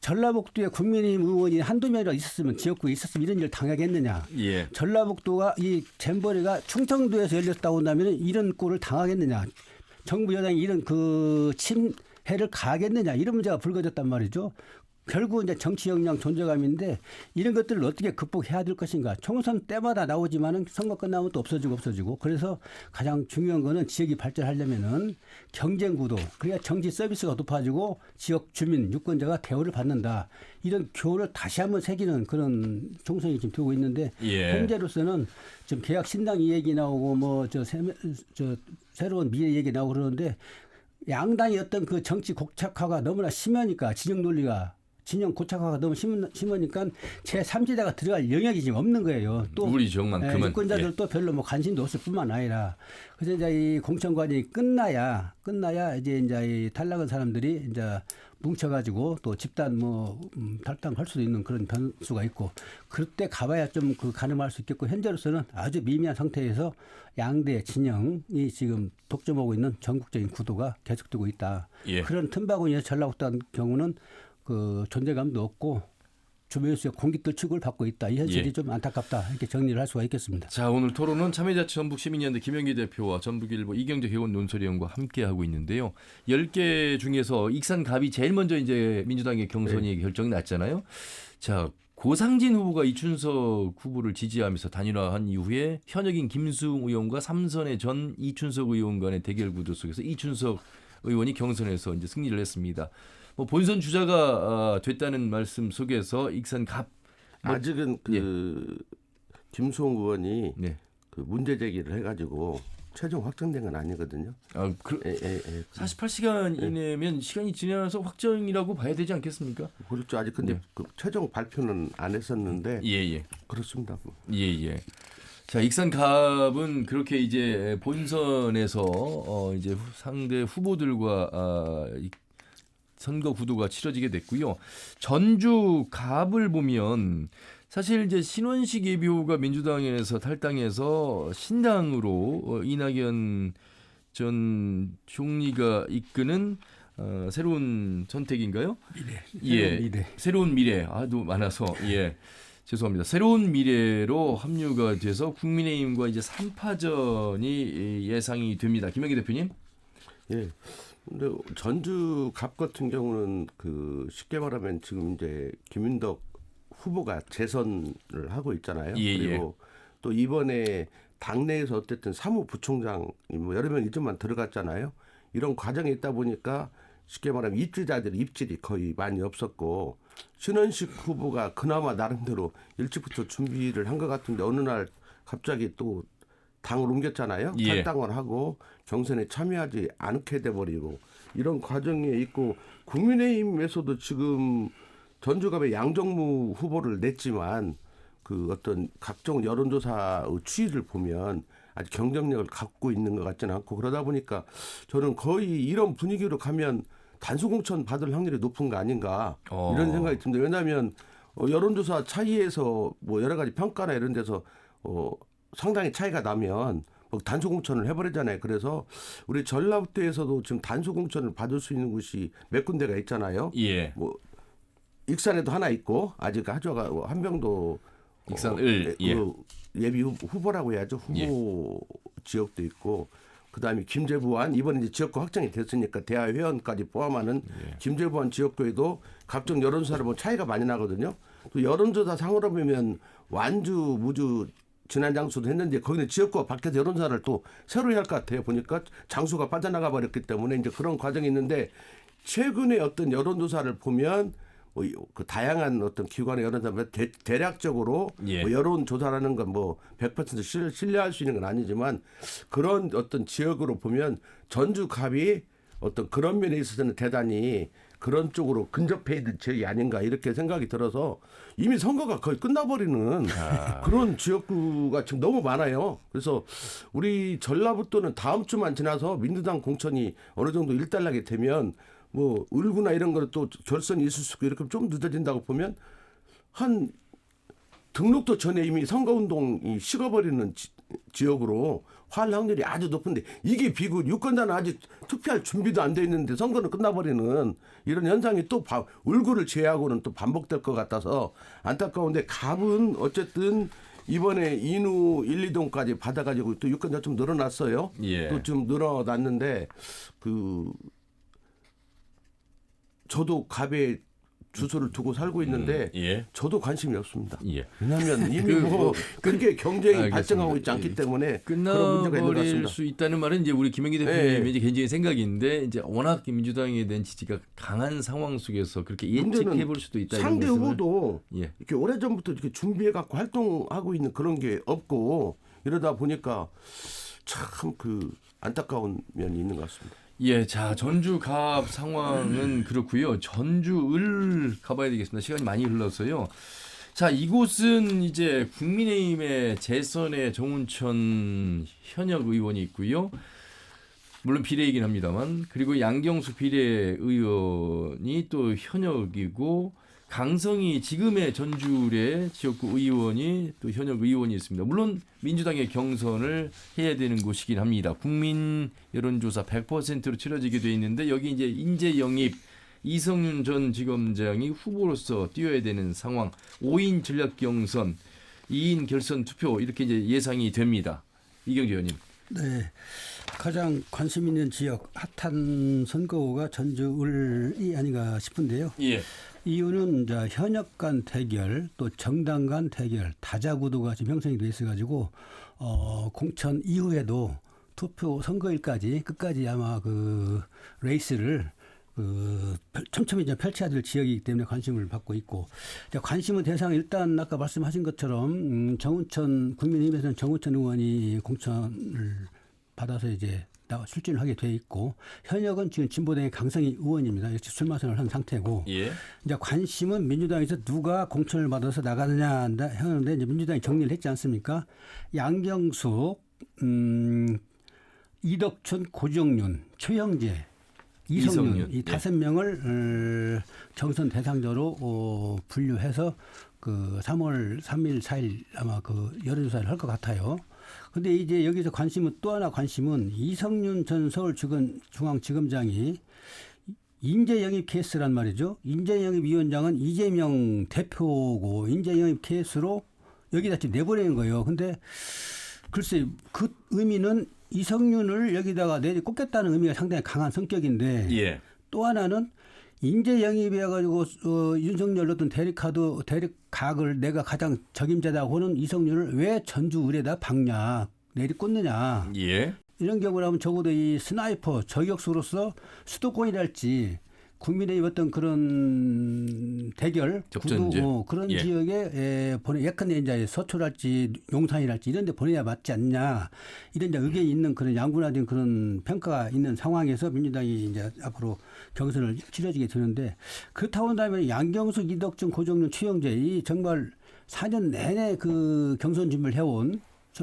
전라북도에 국민의힘 의원이 한두 명이라도 있었으면 지역구에 있었으면 이런 일을 당하겠느냐. 예. 전라북도가 이 잼버리가 충청도에서 열렸다고 한다면 이런 꼴을 당하겠느냐. 정부 여당이 이런 그 침해를 가하겠느냐. 이런 문제가 불거졌단 말이죠. 결국 이제 정치 역량 존재감인데 이런 것들을 어떻게 극복해야 될 것인가. 총선 때마다 나오지만은 선거 끝나면 또 없어지고 그래서 가장 중요한 거는 지역이 발전하려면은 경쟁 구도 그래야 정치 서비스가 높아지고 지역 주민 유권자가 대우를 받는다. 이런 교훈을 다시 한번 새기는 그런 총선이 지금 되고 있는데 예. 현재로서는 지금 계약 신당 이 얘기 나오고 뭐 저 새로운 미래 얘기 나오고 그러는데 양당의 어떤 그 정치 고착화가 너무나 심하니까 진영 고착화가 너무 심하니까 제3지대가 들어갈 영역이 지금 없는 거예요. 또 우리 지역만큼은. 유권자들도 별로 뭐 관심도 없을 뿐만 아니라 그래서 이제 이 공천 과정이 끝나야 이제 이 탈락한 사람들이 이제 뭉쳐가지고 또 집단 탈당할 수도 있는 그런 변수가 있고 그때 가봐야 좀 그 가늠할 수 있겠고 현재로서는 아주 미미한 상태에서 양대 진영이 지금 독점하고 있는 전국적인 구도가 계속되고 있다. 예. 그런 틈바구니에서 전라북도 경우는 그 존재감도 없고 주변에서 공깃돌 취급을 받고 있다. 이 현실이 예. 좀 안타깝다. 이렇게 정리를 할 수가 있겠습니다. 자, 오늘 토론은 참여자치 전북시민연대 김영기 대표와 전북일보 이경재 개원 논설위원과 함께하고 있는데요. 10개 중에서 익산갑이 제일 먼저 이제 민주당의 경선이 결정이 났잖아요. 자, 고상진 후보가 이춘석 후보를 지지하면서 단일화한 이후에 현역인 김수웅 의원과 삼선의 전 이춘석 의원 간의 대결 구도 속에서 이춘석 의원이 경선에서 이제 승리를 했습니다. 뭐 본선 주자가 됐다는 말씀 속에서 익산갑 아직은 김수홍 의원이 네. 그 문제 제기를 해가지고 최종 확정된 건 아니거든요. 48시간 이내면 시간이 지나서 확정이라고 봐야 되지 않겠습니까? 그렇죠. 아직 근데 네. 그 최종 발표는 안 했었는데 예. 그렇습니다. 예. 자, 익산갑은 그렇게 이제 본선에서 이제 상대 후보들과 선거 구도가 치러지게 됐고요. 전주 갑을 보면 사실 이제 신원식 예비후보가 민주당에서 탈당해서 신당으로 이낙연 전 총리가 이끄는 새로운 선택인가요? 미래. 새로운 미래. 너무 많아서 죄송합니다. 새로운 미래로 합류가 돼서 국민의힘과 이제 3파전이 예상이 됩니다. 김영기 대표님. 예. 근데 전주 갑 같은 경우는 그 쉽게 말하면 지금 이제 김윤덕 후보가 재선을 하고 있잖아요. 그리고 또 이번에 당내에서 어쨌든 사무부총장이 뭐 여러 명 이름만 들어갔잖아요. 이런 과정이 있다 보니까 쉽게 말하면 입질이 거의 많이 없었고 신원식 후보가 그나마 나름대로 일찍부터 준비를 한 것 같은데 어느 날 갑자기 또 당을 옮겼잖아요. 탈당을 하고 경선에 참여하지 않게 돼버리고 이런 과정에 있고 국민의힘에서도 지금 전주갑의 양정무 후보를 냈지만 그 어떤 각종 여론조사의 추이를 보면 아직 경쟁력을 갖고 있는 것 같지는 않고 그러다 보니까 저는 거의 이런 분위기로 가면 단수공천 받을 확률이 높은 거 아닌가 이런 생각이 듭니다. 왜냐하면 여론조사 차이에서 뭐 여러 가지 평가나 이런 데서 상당히 차이가 나면 뭐 단수공천을 해버리잖아요. 그래서 우리 전라북도에서도 지금 단수공천을 받을 수 있는 곳이 몇 군데가 있잖아요. 뭐 익산에도 하나 있고 아직 하조가 한병도 익산을 예비 후보라고 해야죠. 후보 지역도 있고 그다음에 김제부안 이번에 이제 지역구 확정이 됐으니까 대하 회원까지 포함하는 김제부안 지역구에도 각종 여론조사를 보면 차이가 많이 나거든요. 또 여론조사 상으로 보면 완주, 무주 지난 장소도 했는데 거기는 지역구가 바뀌어서 여론조사를 또 새로 해야 할 것 같아요. 보니까 장소가 빠져나가 버렸기 때문에 이제 그런 과정이 있는데 최근에 어떤 여론조사를 보면 그 다양한 어떤 기관의 여론조사 대략적으로 뭐 여론조사라는 건 뭐 100% 신뢰할 수 있는 건 아니지만 그런 어떤 지역으로 보면 전주갑이 어떤 그런 면에 있어서는 대단히 그런 쪽으로 근접해 있는 지역이 아닌가 이렇게 생각이 들어서 이미 선거가 거의 끝나버리는 그런 지역구가 지금 너무 많아요. 그래서 우리 전라북도는 다음 주만 지나서 민주당 공천이 어느 정도 일단락이 되면 뭐 울구나 이런 거는 또 결선이 있을 수 있고 이렇게 좀 늦어진다고 보면 한 등록도 전에 이미 선거운동이 식어버리는 지역으로 할 확률이 아주 높은데 이게 비극 유권자는 아직 투표할 준비도 안 돼 있는데 선거는 끝나버리는 이런 현상이 또 울구를 제외하고는 또 반복될 것 같아서 안타까운데 갑은 어쨌든 이번에 인후 1, 2동까지 받아가지고 또 유권자 좀 늘어났어요. 또 좀 늘어났는데 저도 갑에 주소를 두고 살고 있는데 저도 관심이 없습니다. 왜냐하면 이미 그렇게 경쟁이 발생하고 있지 않기 때문에 그런 문제가 있는 것 끝나버릴 같습니다. 수 있다는 말은 이제 우리 김영기 대표님의 이제 개인적인 생각인데 이제 워낙 민주당에 대한 지지가 강한 상황 속에서 그렇게 예측해 볼 수도 있다. 상대 이런 후보도 이렇게 오래전부터 이렇게 준비해 갖고 활동하고 있는 그런 게 없고 이러다 보니까 참 안타까운 면이 있는 것 같습니다. 자 전주 갑 상황은 그렇고요. 전주을 가봐야 되겠습니다. 시간이 많이 흘러서요. 자 이곳은 이제 국민의힘의 재선의 정운천 현역 의원이 있고요. 물론 비례이긴 합니다만 그리고 양경수 비례의원이 또 현역이고 강성희 지금의 전주의 지역구 의원이 또 현역 의원이 있습니다. 물론 민주당의 경선을 해야 되는 곳이긴 합니다. 국민 여론조사 100%로 치러지게 돼 있는데 여기 이제 인재 영입 이성윤 전 지검장이 후보로서 뛰어야 되는 상황. 5인 전략 경선, 2인 결선 투표 이렇게 이제 예상이 됩니다. 이경재 의원님. 네. 가장 관심 있는 지역 핫한 선거구가 전주을이 아닌가 싶은데요. 이유는 이제 현역 간 대결 또 정당 간 대결 다자구도가 지금 형성이 돼 있어가지고 공천 이후에도 투표 선거일까지 끝까지 아마 그 레이스를 촘촘히 이제 펼쳐야 될 지역이기 때문에 관심을 받고 있고 관심은 대상 일단 아까 말씀하신 것처럼 정운천 국민의힘에서는 정운천 의원이 공천을 받아서 이제 출진을 하게 돼 있고 현역은 지금 진보당의 강성희 의원입니다. 역시 출마선을 한 상태고 이제 관심은 민주당에서 누가 공천을 받아서 나가느냐 하는데 이제 민주당이 정리를 했지 않습니까? 양경숙, 이덕춘, 고정윤, 최영재 이성윤 이 예. 5명을 경선 대상자로 분류해서 그 3월 3일, 4일 아마 그 여론조사를 할 것 같아요. 근데 이제 여기서 또 하나 관심은 이성윤 전 서울중앙지검장이 인재영입 케이스란 말이죠. 인재영입위원장은 이재명 대표고 인재영입 케이스로 여기다 지금 내보내는 거예요. 근데 글쎄 그 의미는 이성윤을 여기다가 꼽겠다는 의미가 상당히 강한 성격인데 예. 또 하나는 인재 영입해가지고 윤석열 어떤 대립각을 내가 가장 적임자다고 하는 이성윤을 왜 전주 의뢰다 박냐 내리꽂느냐 예. 이런 경우라면 적어도 이 스나이퍼 저격수로서 수도권이랄지 국민의 어떤 그런 대결, 적전제. 그런 예. 지역에 예컨대 이제 서초랄지 용산이랄지 이런 데 보내야 맞지 않냐. 이런 이제 의견이 있는 그런 양분화된 그런 평가가 있는 상황에서 민주당이 이제 앞으로 경선을 치러지게 되는데 그렇다고 한다면 양경숙, 이덕준, 고정윤, 최영재 이 정말 4년 내내 그 경선 준비를 해온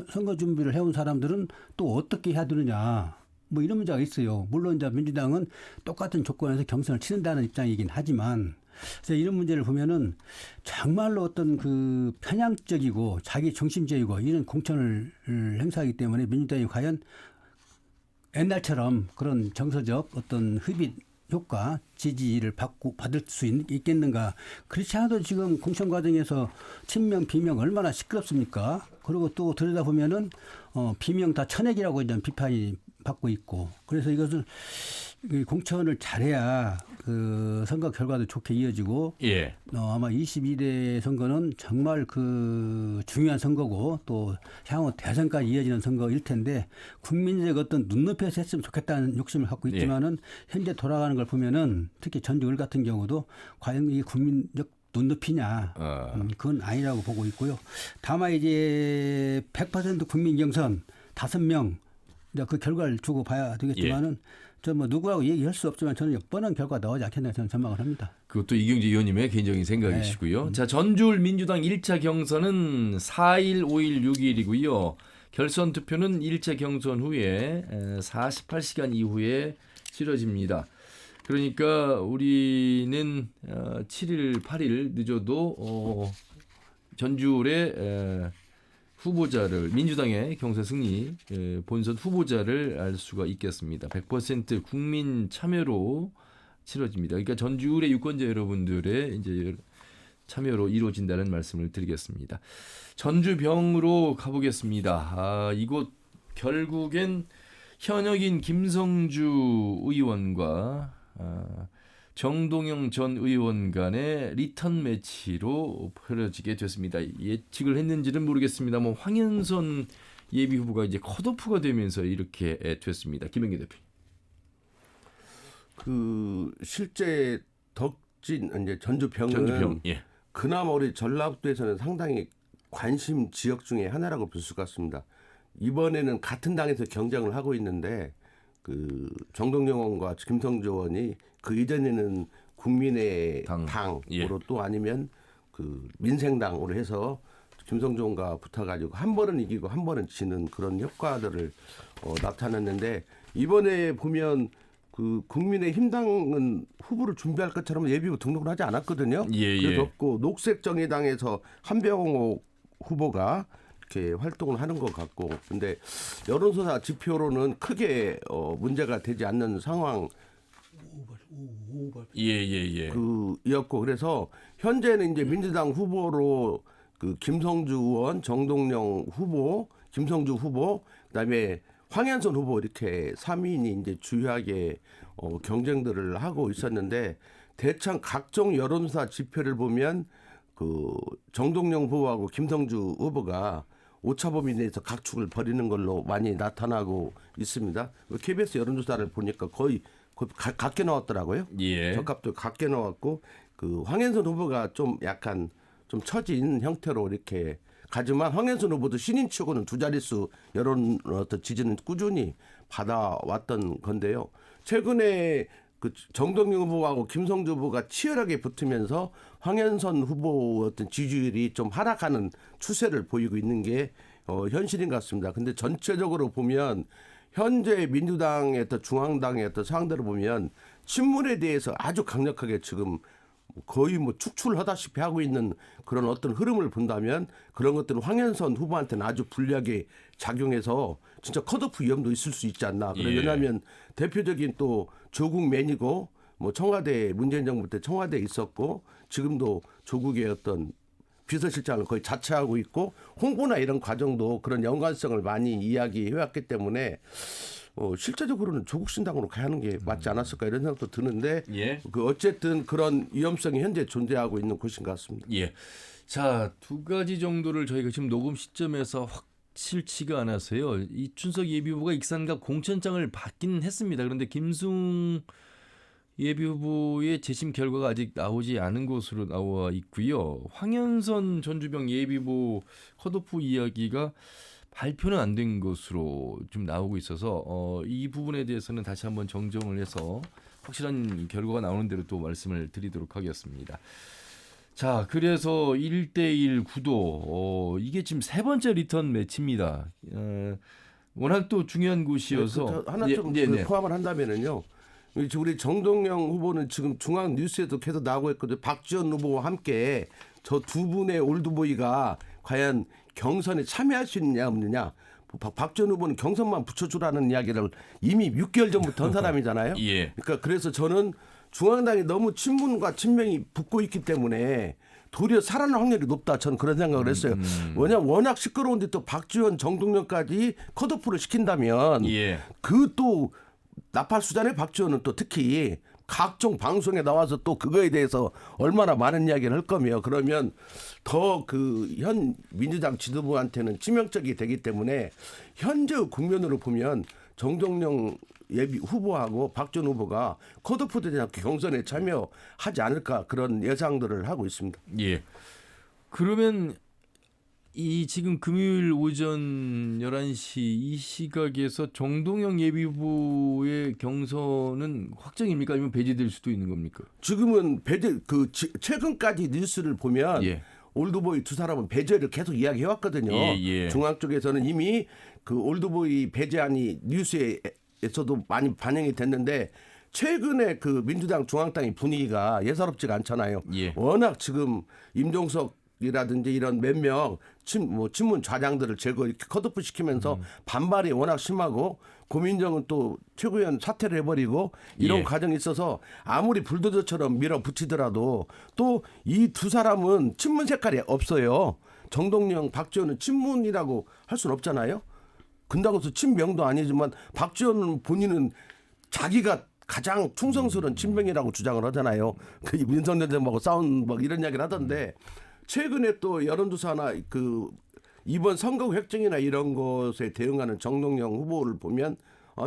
선거 준비를 해온 사람들은 또 어떻게 해야 되느냐. 뭐 이런 문제가 있어요. 물론 이제 민주당은 똑같은 조건에서 경선을 치른다는 입장이긴 하지만 그래서 이런 문제를 보면은 정말로 어떤 그 편향적이고 자기 중심적이고 이런 공천을 행사하기 때문에 민주당이 과연 옛날처럼 그런 정서적 어떤 흡입 효과 지지를 받을 수 있겠는가. 그렇지 않아도 지금 공천 과정에서 친명 비명 얼마나 시끄럽습니까. 그리고 또 들여다보면은 비명 다 천액이라고 이제 비판이 받고 있고 그래서 이것을 공천을 잘해야 그 선거 결과도 좋게 이어지고 예. 아마 22대 선거는 정말 그 중요한 선거고 또 향후 대선까지 이어지는 선거일 텐데 국민적 어떤 눈높이에서 했으면 좋겠다는 욕심을 갖고 있지만은 현재 돌아가는 걸 보면은 특히 전주을 같은 경우도 과연 이 국민적 눈높이냐 그건 아니라고 보고 있고요. 다만 이제 100% 국민 경선 5명 그 결과를 두고 봐야 되겠지만은 저 뭐 누구라고 얘기할 수 없지만 저는 뻔한 결과 나오지 않겠나 저는 전망을 합니다. 그것도 이경재 의원님의 개인적인 생각이시고요. 자, 전주울 민주당 1차 경선은 4일, 5일, 6일이고요. 결선 투표는 1차 경선 후에 48시간 이후에 치러집니다. 그러니까 우리는 7일, 8일 늦어도 전주울의 후보자를 민주당의 경선 승리 본선 후보자를 알 수가 있겠습니다. 100% 국민 참여로 치러집니다. 그러니까 전주울의 유권자 여러분들의 이제 참여로 이루어진다는 말씀을 드리겠습니다. 전주병으로 가보겠습니다. 이곳 결국엔 현역인 김성주 의원과 정동영 전 의원 간의 리턴 매치로 벌어지게 됐습니다. 예측을 했는지는 모르겠습니다. 황현선 예비 후보가 이제 컷오프가 되면서 이렇게 됐습니다. 김영기 대표. 그 실제 덕진 이제 전주병은 예. 그나마 우리 전라북도에서는 상당히 관심 지역 중에 하나라고 볼 수가 있습니다. 이번에는 같은 당에서 경쟁을 하고 있는데 그 정동영 의원과 김성주 의원이 그 이전에는 국민의 당으로 예. 또 아니면 그 민생당으로 해서 김성주 의원과 붙어가지고 한 번은 이기고 한 번은 지는 그런 효과들을 나타냈는데 이번에 보면 그 국민의힘당은 후보를 준비할 것처럼 예비후 등록을 하지 않았거든요. 그래서 없고 녹색정의당에서 한병옥 후보가 이렇게 활동을 하는 것 같고, 근데 여론조사 지표로는 크게 문제가 되지 않는 상황. 이었고 그래서 현재는 이제 민주당 후보로 그 김성주 의원, 정동영 후보, 김성주 후보, 그다음에 황현선 후보 이렇게 3인이 이제 주요하게 경쟁들을 하고 있었는데 대창 각종 여론조사 지표를 보면 그 정동영 후보하고 김성주 후보가 오차범위 내에서 각축을 벌이는 걸로 많이 나타나고 있습니다. KBS 여론조사를 보니까 거의 같게 나왔더라고요. 적합도 같게 나왔고 그 황현선 후보가 좀 약간 좀 처진 형태로 이렇게 가지만 황현선 후보도 신인 치고는 두 자릿수 여론 어떤 지지는 꾸준히 받아왔던 건데요. 최근에 그 정동영 후보하고 김성주 후보가 치열하게 붙으면서 황현선 후보 어떤 지지율이 좀 하락하는 추세를 보이고 있는 게 현실인 것 같습니다. 근데 전체적으로 보면 현재 민주당의 어떤 중앙당의 어떤 상황들을 보면 친문에 대해서 아주 강력하게 지금 거의 뭐 축출하다시피 하고 있는 그런 어떤 흐름을 본다면 그런 것들은 황현선 후보한테는 아주 불리하게 작용해서 진짜 컷오프 위험도 있을 수 있지 않나. 예. 왜냐하면 대표적인 또 조국 맨이고 뭐 청와대 문재인 정부 때 청와대에 있었고 지금도 조국의 어떤 비서실장을 거의 자처하고 있고 홍보나 이런 과정도 그런 연관성을 많이 이야기해왔기 때문에 실제적으로는 조국 신당으로 가는 게 맞지 않았을까 이런 생각도 드는데 예. 그 어쨌든 그런 위험성이 현재 존재하고 있는 곳인 것 같습니다. 예. 자, 두 가지 정도를 저희가 지금 녹음 시점에서 확실치가 않아서요. 이춘석 예비후보가 익산갑 공천장을 받긴 했습니다. 그런데 김승 예비후보의 재심 결과가 아직 나오지 않은 것으로 나와 있고요. 황현선 전주병 예비후보 컷오프 이야기가 발표는 안 된 것으로 좀 나오고 있어서 이 부분에 대해서는 다시 한번 정정을 해서 확실한 결과가 나오는 대로 또 말씀을 드리도록 하겠습니다. 자, 그래서 1대1 구도 이게 지금 세 번째 리턴 매치입니다. 워낙 또 중요한 곳이어서 하나 좀 포함을 한다면은요. 우리 정동영 후보는 지금 중앙 뉴스에도 계속 나오고 있거든요. 박지원 후보와 함께 저 두 분의 올드보이가 과연 경선에 참여할 수 있느냐 없느냐. 박지원 후보는 경선만 붙여주라는 이야기를 이미 6개월 전부터 한 사람이잖아요. 예. 그러니까 그래서 저는 중앙당이 너무 친문과 친명이 붙고 있기 때문에 도리어 살아날 확률이 높다. 저는 그런 생각을 했어요. 왜냐하면 워낙 시끄러운데 또 박지원, 정동영까지 컷오프를 시킨다면 예. 그 또 나팔수단의 박지원은 또 특히 각종 방송에 나와서 또 그거에 대해서 얼마나 많은 이야기를 할 거며 그러면 더 그 현 민주당 지도부한테는 치명적이 되기 때문에 현재 국면으로 보면 정동영 예비 후보하고 박지원 후보가 컷오프 되지 않고 경선에 참여하지 않을까 그런 예상들을 하고 있습니다. 예. 그러면 이 지금 금요일 오전 11시 이 시각에서 정동영 예비후보의 경선은 확정입니까? 아니면 배제될 수도 있는 겁니까? 지금은 배제 최근까지 뉴스를 보면 예. 올드보이 두 사람은 배제를 계속 이야기해 왔거든요. 예. 중앙 쪽에서는 이미 그 올드보이 배제안이 뉴스에서도 많이 반영이 됐는데 최근에 그 민주당 중앙당의 분위기가 예사롭지가 않잖아요. 예. 워낙 지금 임종석이라든지 이런 몇 명 친문 좌장들을 제거 이렇게 컷오프 시키면서 반발이 워낙 심하고 고민정은 또 최고위원 사퇴를 해버리고 이런 예. 과정이 있어서 아무리 불도저처럼 밀어붙이더라도 또 이 두 사람은 친문 색깔이 없어요. 정동영, 박지원은 친문이라고 할 수는 없잖아요. 근다고 해서 친명도 아니지만 박지원은 본인은 자기가 가장 충성스러운 친명이라고 주장을 하잖아요. 그 윤석열 정부하고 싸운 뭐 이런 이야기를 하던데 최근에 또 여론조사나 그 이번 선거 획정이나 이런 것에 대응하는 정동영 후보를 보면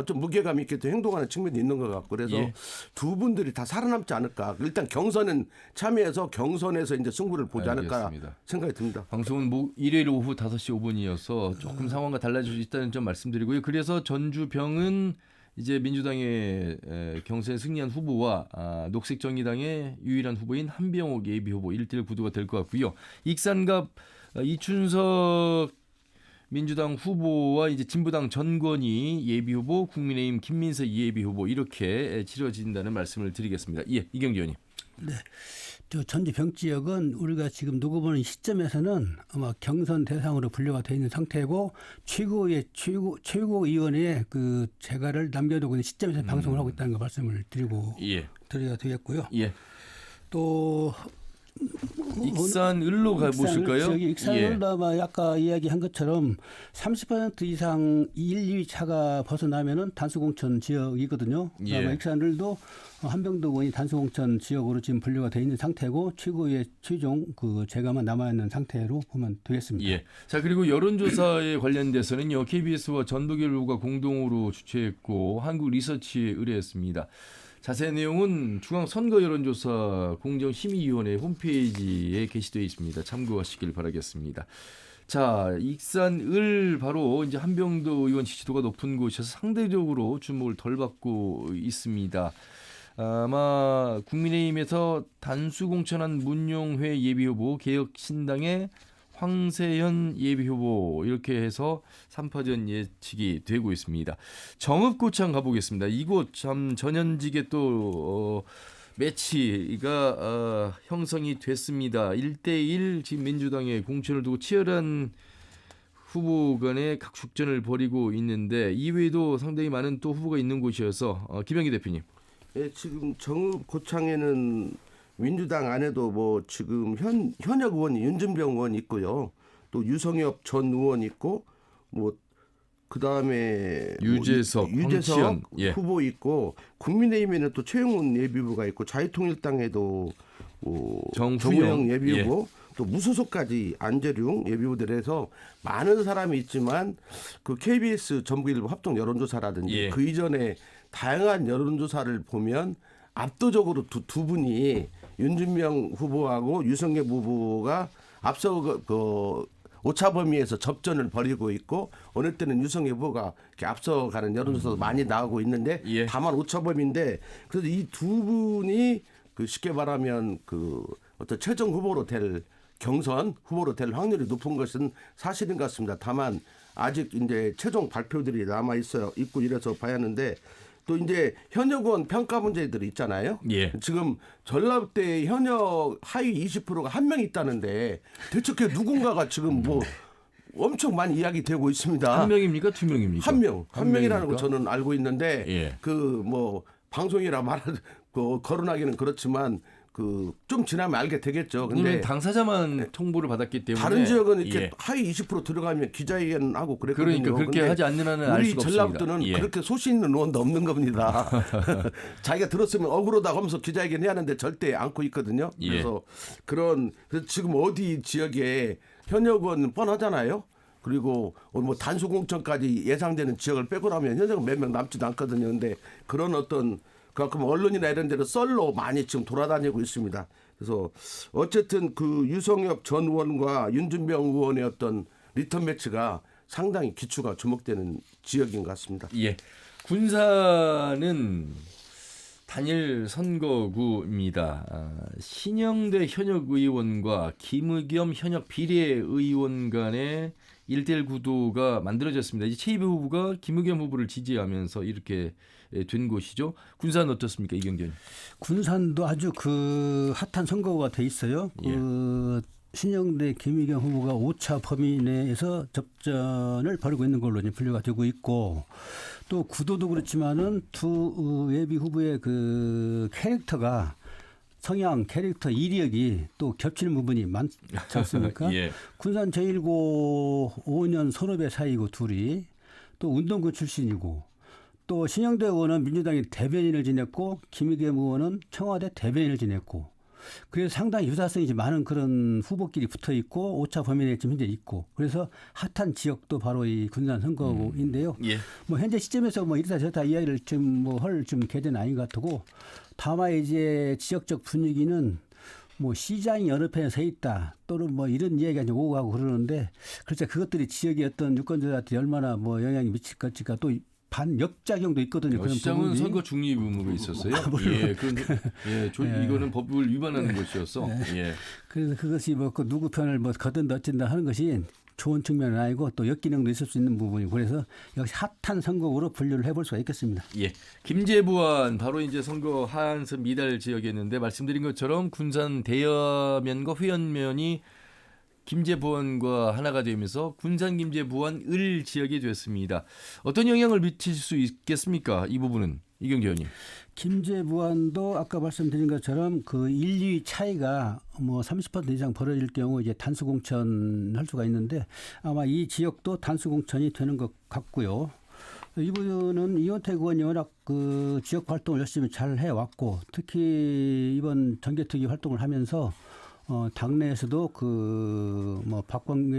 좀 무게감 있게 또 행동하는 측면이 있는 것 같고 그래서 예. 두 분들이 다 살아남지 않을까. 일단 경선은 참여해서 경선에서 이제 승부를 보지 않을까 알겠습니다. 생각이 듭니다. 방송은 일요일 오후 5시 5분이어서 조금 상황과 달라질 수 있다는 점 말씀드리고요. 그래서 전주병은 이제 민주당의 경선에 승리한 후보와 녹색정의당의 유일한 후보인 한병옥 예비후보 1대1 구도가 될 것 같고요. 익산갑 이춘석 민주당 후보와 이제 진보당 전건희 예비후보, 국민의힘 김민석 예비후보 이렇게 치러진다는 말씀을 드리겠습니다. 예, 이경재 의원님. 네. 저 전주 병 지역은 우리가 지금 녹음하는 시점에서는 아마 경선 대상으로 분류가 되어 있는 상태고 최고위원회에 그 재가를 남겨두고 있는 시점에서 방송을 하고 있다는 거 말씀을 드려야 되겠고요. 예. 또 익산을로 가보실까요? 익산을로 아마 아까 이야기한 것처럼 30% 이상 1, 2위 차가 벗어나면은 단수공천 지역이거든요. 예. 아마 익산을도 한병도 의원이 단수공천 지역으로 지금 분류가 되어 있는 상태고 최고의 최종 그 재가만 남아 있는 상태로 보면 되겠습니다. 예. 자, 그리고 여론조사에 관련돼서는요, KBS와 전북일보가 공동으로 주최했고 한국 리서치에 의뢰했습니다. 자세한 내용은 중앙선거 여론조사 공정심의위원회 홈페이지에 게시되어 있습니다. 참고하시길 바라겠습니다. 자, 익산을 바로 이제 한병도 의원 지지도가 높은 곳이어서 상대적으로 주목을 덜 받고 있습니다. 아마 국민의힘에서 단수 공천한 문용회 예비후보 개혁신당의 황세현 예비후보 이렇게 해서 3파전 예측이 되고 있습니다. 정읍고창 가보겠습니다. 이곳 참 전현직의 또 매치가 형성이 됐습니다. 1대1 지금 민주당의 공천을 두고 치열한 후보 간의 각축전을 벌이고 있는데 이외에도 상당히 많은 또 후보가 있는 곳이어서 김영기 대표님. 예, 지금 정읍 고창에는 민주당 안에도 뭐 지금 현역 의원이 윤준병 의원 있고요. 또 유성엽 전 의원 있고 뭐 그다음에 유재석, 황치현, 예. 후보 있고 국민의힘에는 또 최영훈 예비후보가 있고 자유통일당에도 정우영 예비후보 또 무소속까지 안재룡 예비후보들에서 많은 사람이 있지만 그 KBS 전국일보 합동 여론조사라든지 그 이전에 다양한 여론조사를 보면 압도적으로 두 분이 윤준명 후보하고 유성엽 후보가 앞서 오차 범위에서 접전을 벌이고 있고 어느 때는 유성엽 후보가 이렇게 앞서가는 여론조사도 많이 나오고 있는데 다만 오차 범위인데 그래서 이 두 분이 쉽게 말하면 어떤 최종 후보로 될 경선 후보로 될 확률이 높은 것은 사실인 것 같습니다. 다만 아직 이제 최종 발표들이 남아 있고 이래서 봐야 하는데 또 이제 현역 의원 평가 문제들이 있잖아요. 지금 전라북도에 현역 하위 20%가 한 명 있다는데 대체 그 누군가가 지금 뭐 엄청 많이 이야기되고 있습니다. 한 명입니까? 두 명입니까? 한 명이라는 거 저는 알고 있는데 뭐 방송이라 거론하기는 그렇지만 좀 지나면 알게 되겠죠. 근데 당사자만 통보를 받았기 때문에 다른 지역은 이렇게 하위 20% 들어가면 기자회견하고 그랬거든요. 그러니까 그렇게 하지 않는 한은 알 수가 없습니다. 우리 전라북도는 그렇게 소신 있는 의원도 없는 겁니다. 자기가 들었으면 억울하다 하면서 기자회견 해야 하는데 절대 않고 있거든요. 그래서 그래서 지금 어디 지역에 현역 의원 뻔하잖아요. 그리고 뭐 단수 공천까지 예상되는 지역을 빼고 나면 현역은 몇 명 남지도 않거든요. 근데 그런 어떤 그만큼 언론이나 이런 데로 썰로 많이 지금 돌아다니고 있습니다. 그래서 어쨌든 유성엽 전 의원과 윤준병 의원의 어떤 리턴 매치가 상당히 기초가 주목되는 지역인 것 같습니다. 군산은 단일 선거구입니다. 신영대 현역 의원과 김의겸 현역 비례의원 간의 1대1 구도가 만들어졌습니다. 이제 최이배 후보가 김의겸 후보를 지지하면서 이렇게 된 곳이죠. 군산 어떻습니까, 이경규 의원? 군산도 아주 핫한 선거구가 돼 있어요. 신영대 김의겸 후보가 5차 범위 내에서 접전을 벌이고 있는 걸로 이제 분류가 되고 있고 또 구도도 그렇지만은 두 예비 후보의 캐릭터가 성향, 캐릭터, 이력이 또 겹치는 부분이 많지 않습니까? 군산 제1고 5년 선후배 사이고 둘이 또 운동구 출신이고 또 신영대 의원은 민주당의 대변인을 지냈고 김의겸 의원은 청와대 대변인을 지냈고 그래서 상당히 유사성이 많은 그런 후보끼리 붙어 있고 5차 범위 내에 지금 현재 있고 그래서 핫한 지역도 바로 이 군산 선거구인데요. 뭐 현재 시점에서 뭐 이렇다 저렇다 이야기를 좀 할 계제는 아닌 것 같고 다만 이제 지역적 분위기는 뭐 시장이 여러 편에 서 있다 또는 뭐 이런 이야기가 이제 오고 가고 그러는데 글쎄 그것들이 지역의 어떤 유권자한테 얼마나 뭐 영향이 미칠 것인가 또 반역작용도 있거든요. 그런 시장은 부분이. 선거 중립 의무가 있었어요. 이거는 법을 위반하는 것이었어. 그래서 그것이 뭐 누구 편을 뭐 거든다 어쩐다 하는 것이 좋은 측면은 아니고 또 역기능도 있을 수 있는 부분이고 그래서 역시 핫한 선거구로 분류를 해볼 수가 있겠습니다. 김제부안 바로 이제 선거 하한선 미달 지역이었는데 말씀드린 것처럼 군산 대여면과 회연면이 김제부안과 하나가 되면서 군산 김제부안 을 지역이 됐습니다. 어떤 영향을 미칠 수 있겠습니까? 이 부분은 이경규 의원님. 김제부안도 아까 말씀드린 것처럼 1, 2위 차이가 뭐 30% 이상 벌어질 경우 이제 단수 공천할 수가 있는데 아마 이 지역도 단수 공천이 되는 것 같고요. 이 부분은 이원택 의원이 워낙 지역 활동을 열심히 잘 해왔고 특히 이번 정개특위 활동을 하면서 당내에서도 뭐 박광계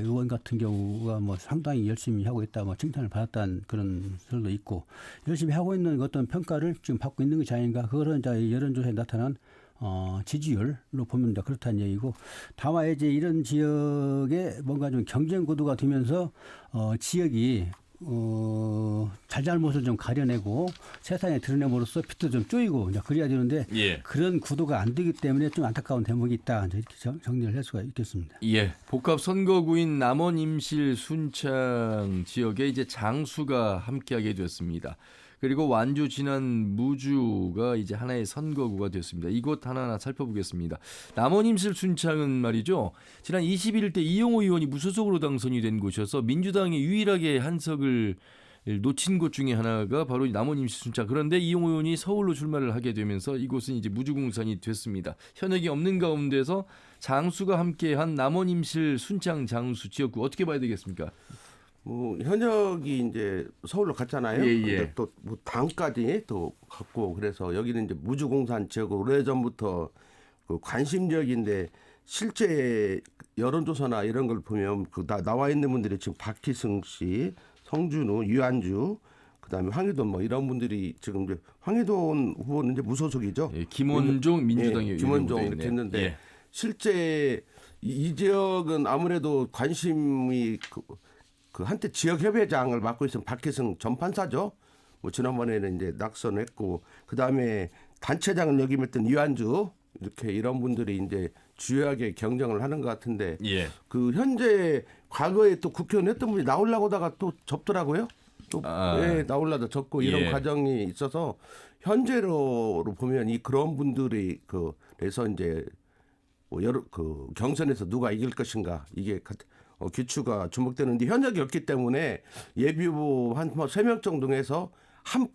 의원 같은 경우가 뭐 상당히 열심히 하고 있다, 뭐 칭찬을 받았다는 그런 설도 있고 열심히 하고 있는 어떤 평가를 지금 받고 있는 것이 아닌가. 그거는 이제 여론조사에 나타난 지지율로 보면 그렇다는 얘기고 다만 이제 이런 지역에 뭔가 좀 경쟁 구도가 되면서 지역이 잘잘못을 좀 가려내고 세상에 드러냄으로써 빛도 좀 쪼이고 이제 그래야 되는데 예. 그런 구도가 안 되기 때문에 좀 안타까운 대목이 있다. 이제 이렇게 정리를 할 수가 있겠습니다. 예, 복합 선거구인 남원 임실 순창 지역에 이제 장수가 함께하게 되었습니다. 그리고 완주 진안 무주가 이제 하나의 선거구가 됐습니다. 이곳 하나하나 살펴보겠습니다. 남원 임실 순창은 말이죠. 지난 21일 때 이용호 의원이 무소속으로 당선이 된 곳이어서 민주당이 유일하게 한석을 놓친 곳 중에 하나가 바로 남원 임실 순창. 그런데 이용호 의원이 서울로 출마를 하게 되면서 이곳은 이제 무주공산이 됐습니다. 현역이 없는 가운데서 장수가 함께한 남원 임실 순창 장수 지역구 어떻게 봐야 되겠습니까? 현역이 이제 서울로 갔잖아요. 예, 예. 근데 또 뭐 당까지 또 갔고 그래서 여기는 이제 무주공산 지역으로 오래전부터 그 관심 지역인데 실제 여론조사나 이런 걸 보면 나와 있는 분들이 지금 박희승 씨, 성준우, 유한주, 그다음에 황희돈 뭐 이런 분들이 지금 이제 황희돈 후보는 이제 무소속이죠. 예, 김원종 민주당의 김원종 의원이 이렇게 했는데 예. 실제 이 지역은 아무래도 관심이 그 한때 지역협의장을 맡고 있던 박희승 전 판사죠. 뭐 지난번에는 이제 낙선했고 그 다음에 단체장을 역임했던 이완주 이렇게 이런 분들이 이제 주요하게 경쟁을 하는 것 같은데 예. 그 현재 과거에 또 국회의원 했던 분이 나오려고 하다가 또 접더라고요. 또 예, 나오려다 접고 이런 예. 과정이 있어서 현재로 보면 이 그런 분들이 그래서 이제 뭐 여러 그 경선에서 누가 이길 것인가 이게 귀추가 주목되는데 현역이 없기 때문에 예비 후보 한 3명 정도 해서 한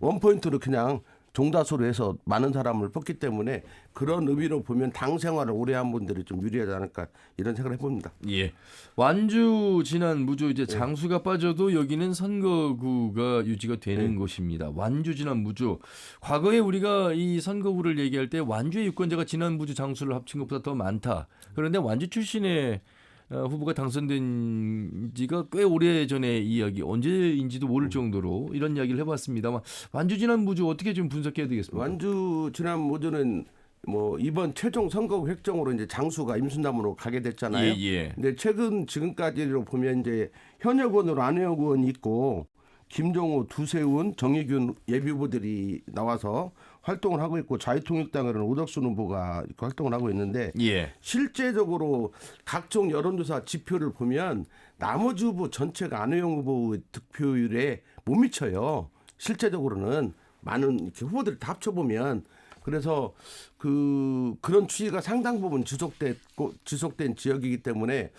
원포인트로 그냥 종다수로 해서 많은 사람을 뽑기 때문에 그런 의미로 보면 당 생활을 오래 한 분들이 좀 유리하지 않을까 이런 생각을 해봅니다. 예. 완주 진안 무주 이제 장수가 빠져도 여기는 선거구가 유지가 되는 곳입니다. 완주 진안 무주. 과거에 우리가 이 선거구를 얘기할 때 완주의 유권자가 진안 무주 장수를 합친 것보다 더 많다. 그런데 완주 출신의 후보가 당선된 지가 꽤 오래 전의 이야기, 언제인지도 모를 정도로 이런 이야기를 해봤습니다만 완주 진안 무주 어떻게 좀 분석해야 되겠습니까? 완주 진안 무주는 뭐 이번 최종 선거구 획정으로 이제 장수가 임순담으로 가게 됐잖아요. 예, 예. 근데 지금까지로 보면 이제 현역 의원으로 안혜영 의원이 있고 김종우, 두세훈, 정의균 예비 후보들이 나와서 활동을 하고 있고 자유통일당으로는 오덕순 후보가 활동을 하고 있는데 예. 실제적으로 각종 여론조사 지표를 보면 나머지 후보 전체가 안혜영 후보의 득표율에 못 미쳐요. 실제적으로는 많은 이렇게 후보들을 다 합쳐보면 그래서 그런 추이가 상당 부분 지속된 지역이기 때문에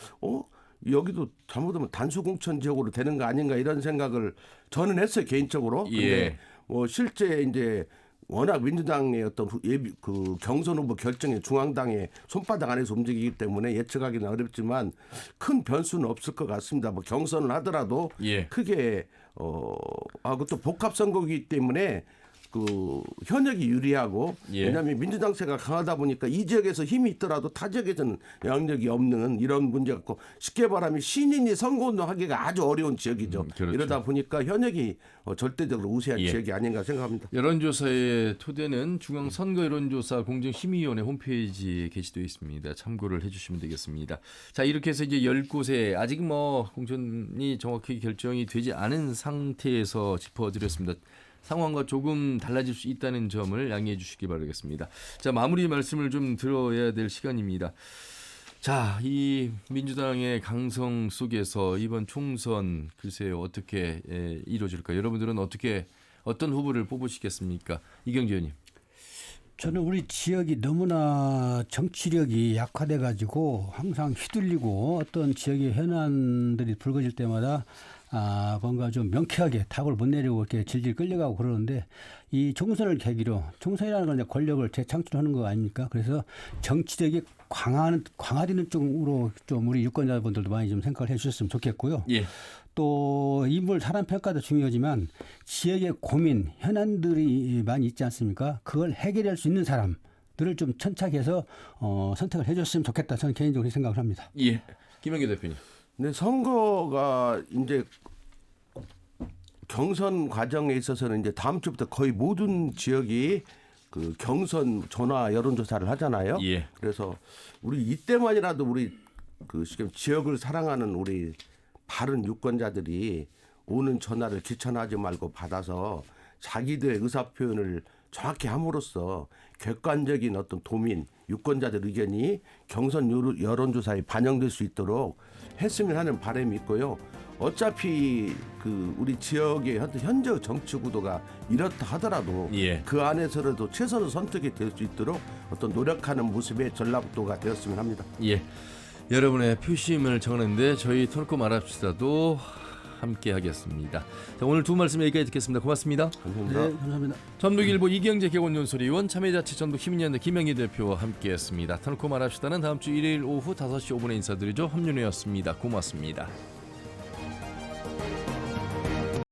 여기도 잘못하면 단수공천 지역으로 되는 거 아닌가 이런 생각을 저는 했어요 개인적으로. 근데 예. 뭐 실제 이제 워낙 민주당의 어떤 예비 그 경선 후보 결정에 중앙당의 손바닥 안에서 움직이기 때문에 예측하기는 어렵지만 큰 변수는 없을 것 같습니다. 뭐 경선을 하더라도 예. 크게 그것도 복합 선거이기 때문에 그 현역이 유리하고 예. 왜냐하면 민주당세가 강하다 보니까 이 지역에서 힘이 있더라도 타 지역에서는 영향력이 없는 이런 문제 같고 쉽게 말하면 신인이 선거운동하기가 아주 어려운 지역이죠. 그렇죠. 이러다 보니까 현역이 절대적으로 우세한 예. 지역이 아닌가 생각합니다. 여론조사의 토대는 중앙선거여론조사 공정심의위원회 홈페이지에 게시되어 있습니다. 참고를 해주시면 되겠습니다. 자, 이렇게 해서 이제 10곳에 아직 뭐 공천이 정확히 결정이 되지 않은 상태에서 짚어드렸습니다. 상황과 조금 달라질 수 있다는 점을 양해해 주시기 바라겠습니다. 자, 마무리 말씀을 좀 들어야 될 시간입니다. 자, 이 민주당의 강성 속에서 이번 총선 글쎄요 어떻게 이루어질까? 여러분들은 어떤 후보를 뽑으시겠습니까? 이경재 의원님. 저는 우리 지역이 너무나 정치력이 약화돼 가지고 항상 휘둘리고 어떤 지역의 현안들이 불거질 때마다 뭔가 좀 명쾌하게 답을 못 내리고 이렇게 질질 끌려가고 그러는데 이 총선을 계기로 총선이라는 건 이제 권력을 재창출하는 거 아닙니까? 그래서 정치력이 강화되는 쪽으로 좀 우리 유권자분들도 많이 좀 생각을 해주셨으면 좋겠고요. 예. 또 인물 사람 평가도 중요하지만 지역의 고민 현안들이 많이 있지 않습니까? 그걸 해결할 수 있는 사람들을 좀 천착해서 선택을 해줬으면 좋겠다. 저는 개인적으로 생각을 합니다. 예. 김영규 대표님. 근데 선거가 이제 경선 과정에 있어서는 이제 다음 주부터 거의 모든 지역이 그 경선 전화 여론조사를 하잖아요. 예. 그래서 우리 이때만이라도 우리 그 지금 지역을 사랑하는 우리 바른 유권자들이 오는 전화를 귀찮아하지 말고 받아서 자기들의 의사표현을 정확히 함으로써 객관적인 어떤 도민, 유권자들 의견이 경선 여론조사에 반영될 수 있도록 했으면 하는 바람이 있고요. 어차피 그 우리 지역의 현재 정치 구도가 이렇다 하더라도 예. 그 안에서라도 최선의 선택이 될 수 있도록 어떤 노력하는 모습의 전라북도가 되었으면 합니다. 예. 여러분의 표심을 정하는데 저희 털고 말합시다도 함께 하겠습니다. 자, 오늘 두 말씀 여기까지 듣겠습니다. 고맙습니다. 감사합니다. 네, 감사합니다. 전북일보 이경재 개원연설위원, 참여자치 전북 희민연대 김영희 대표와 함께했습니다. 털고 말합시다는 다음 주 일요일 오후 5시 5분에 인사드리죠. 함윤호였습니다. 고맙습니다.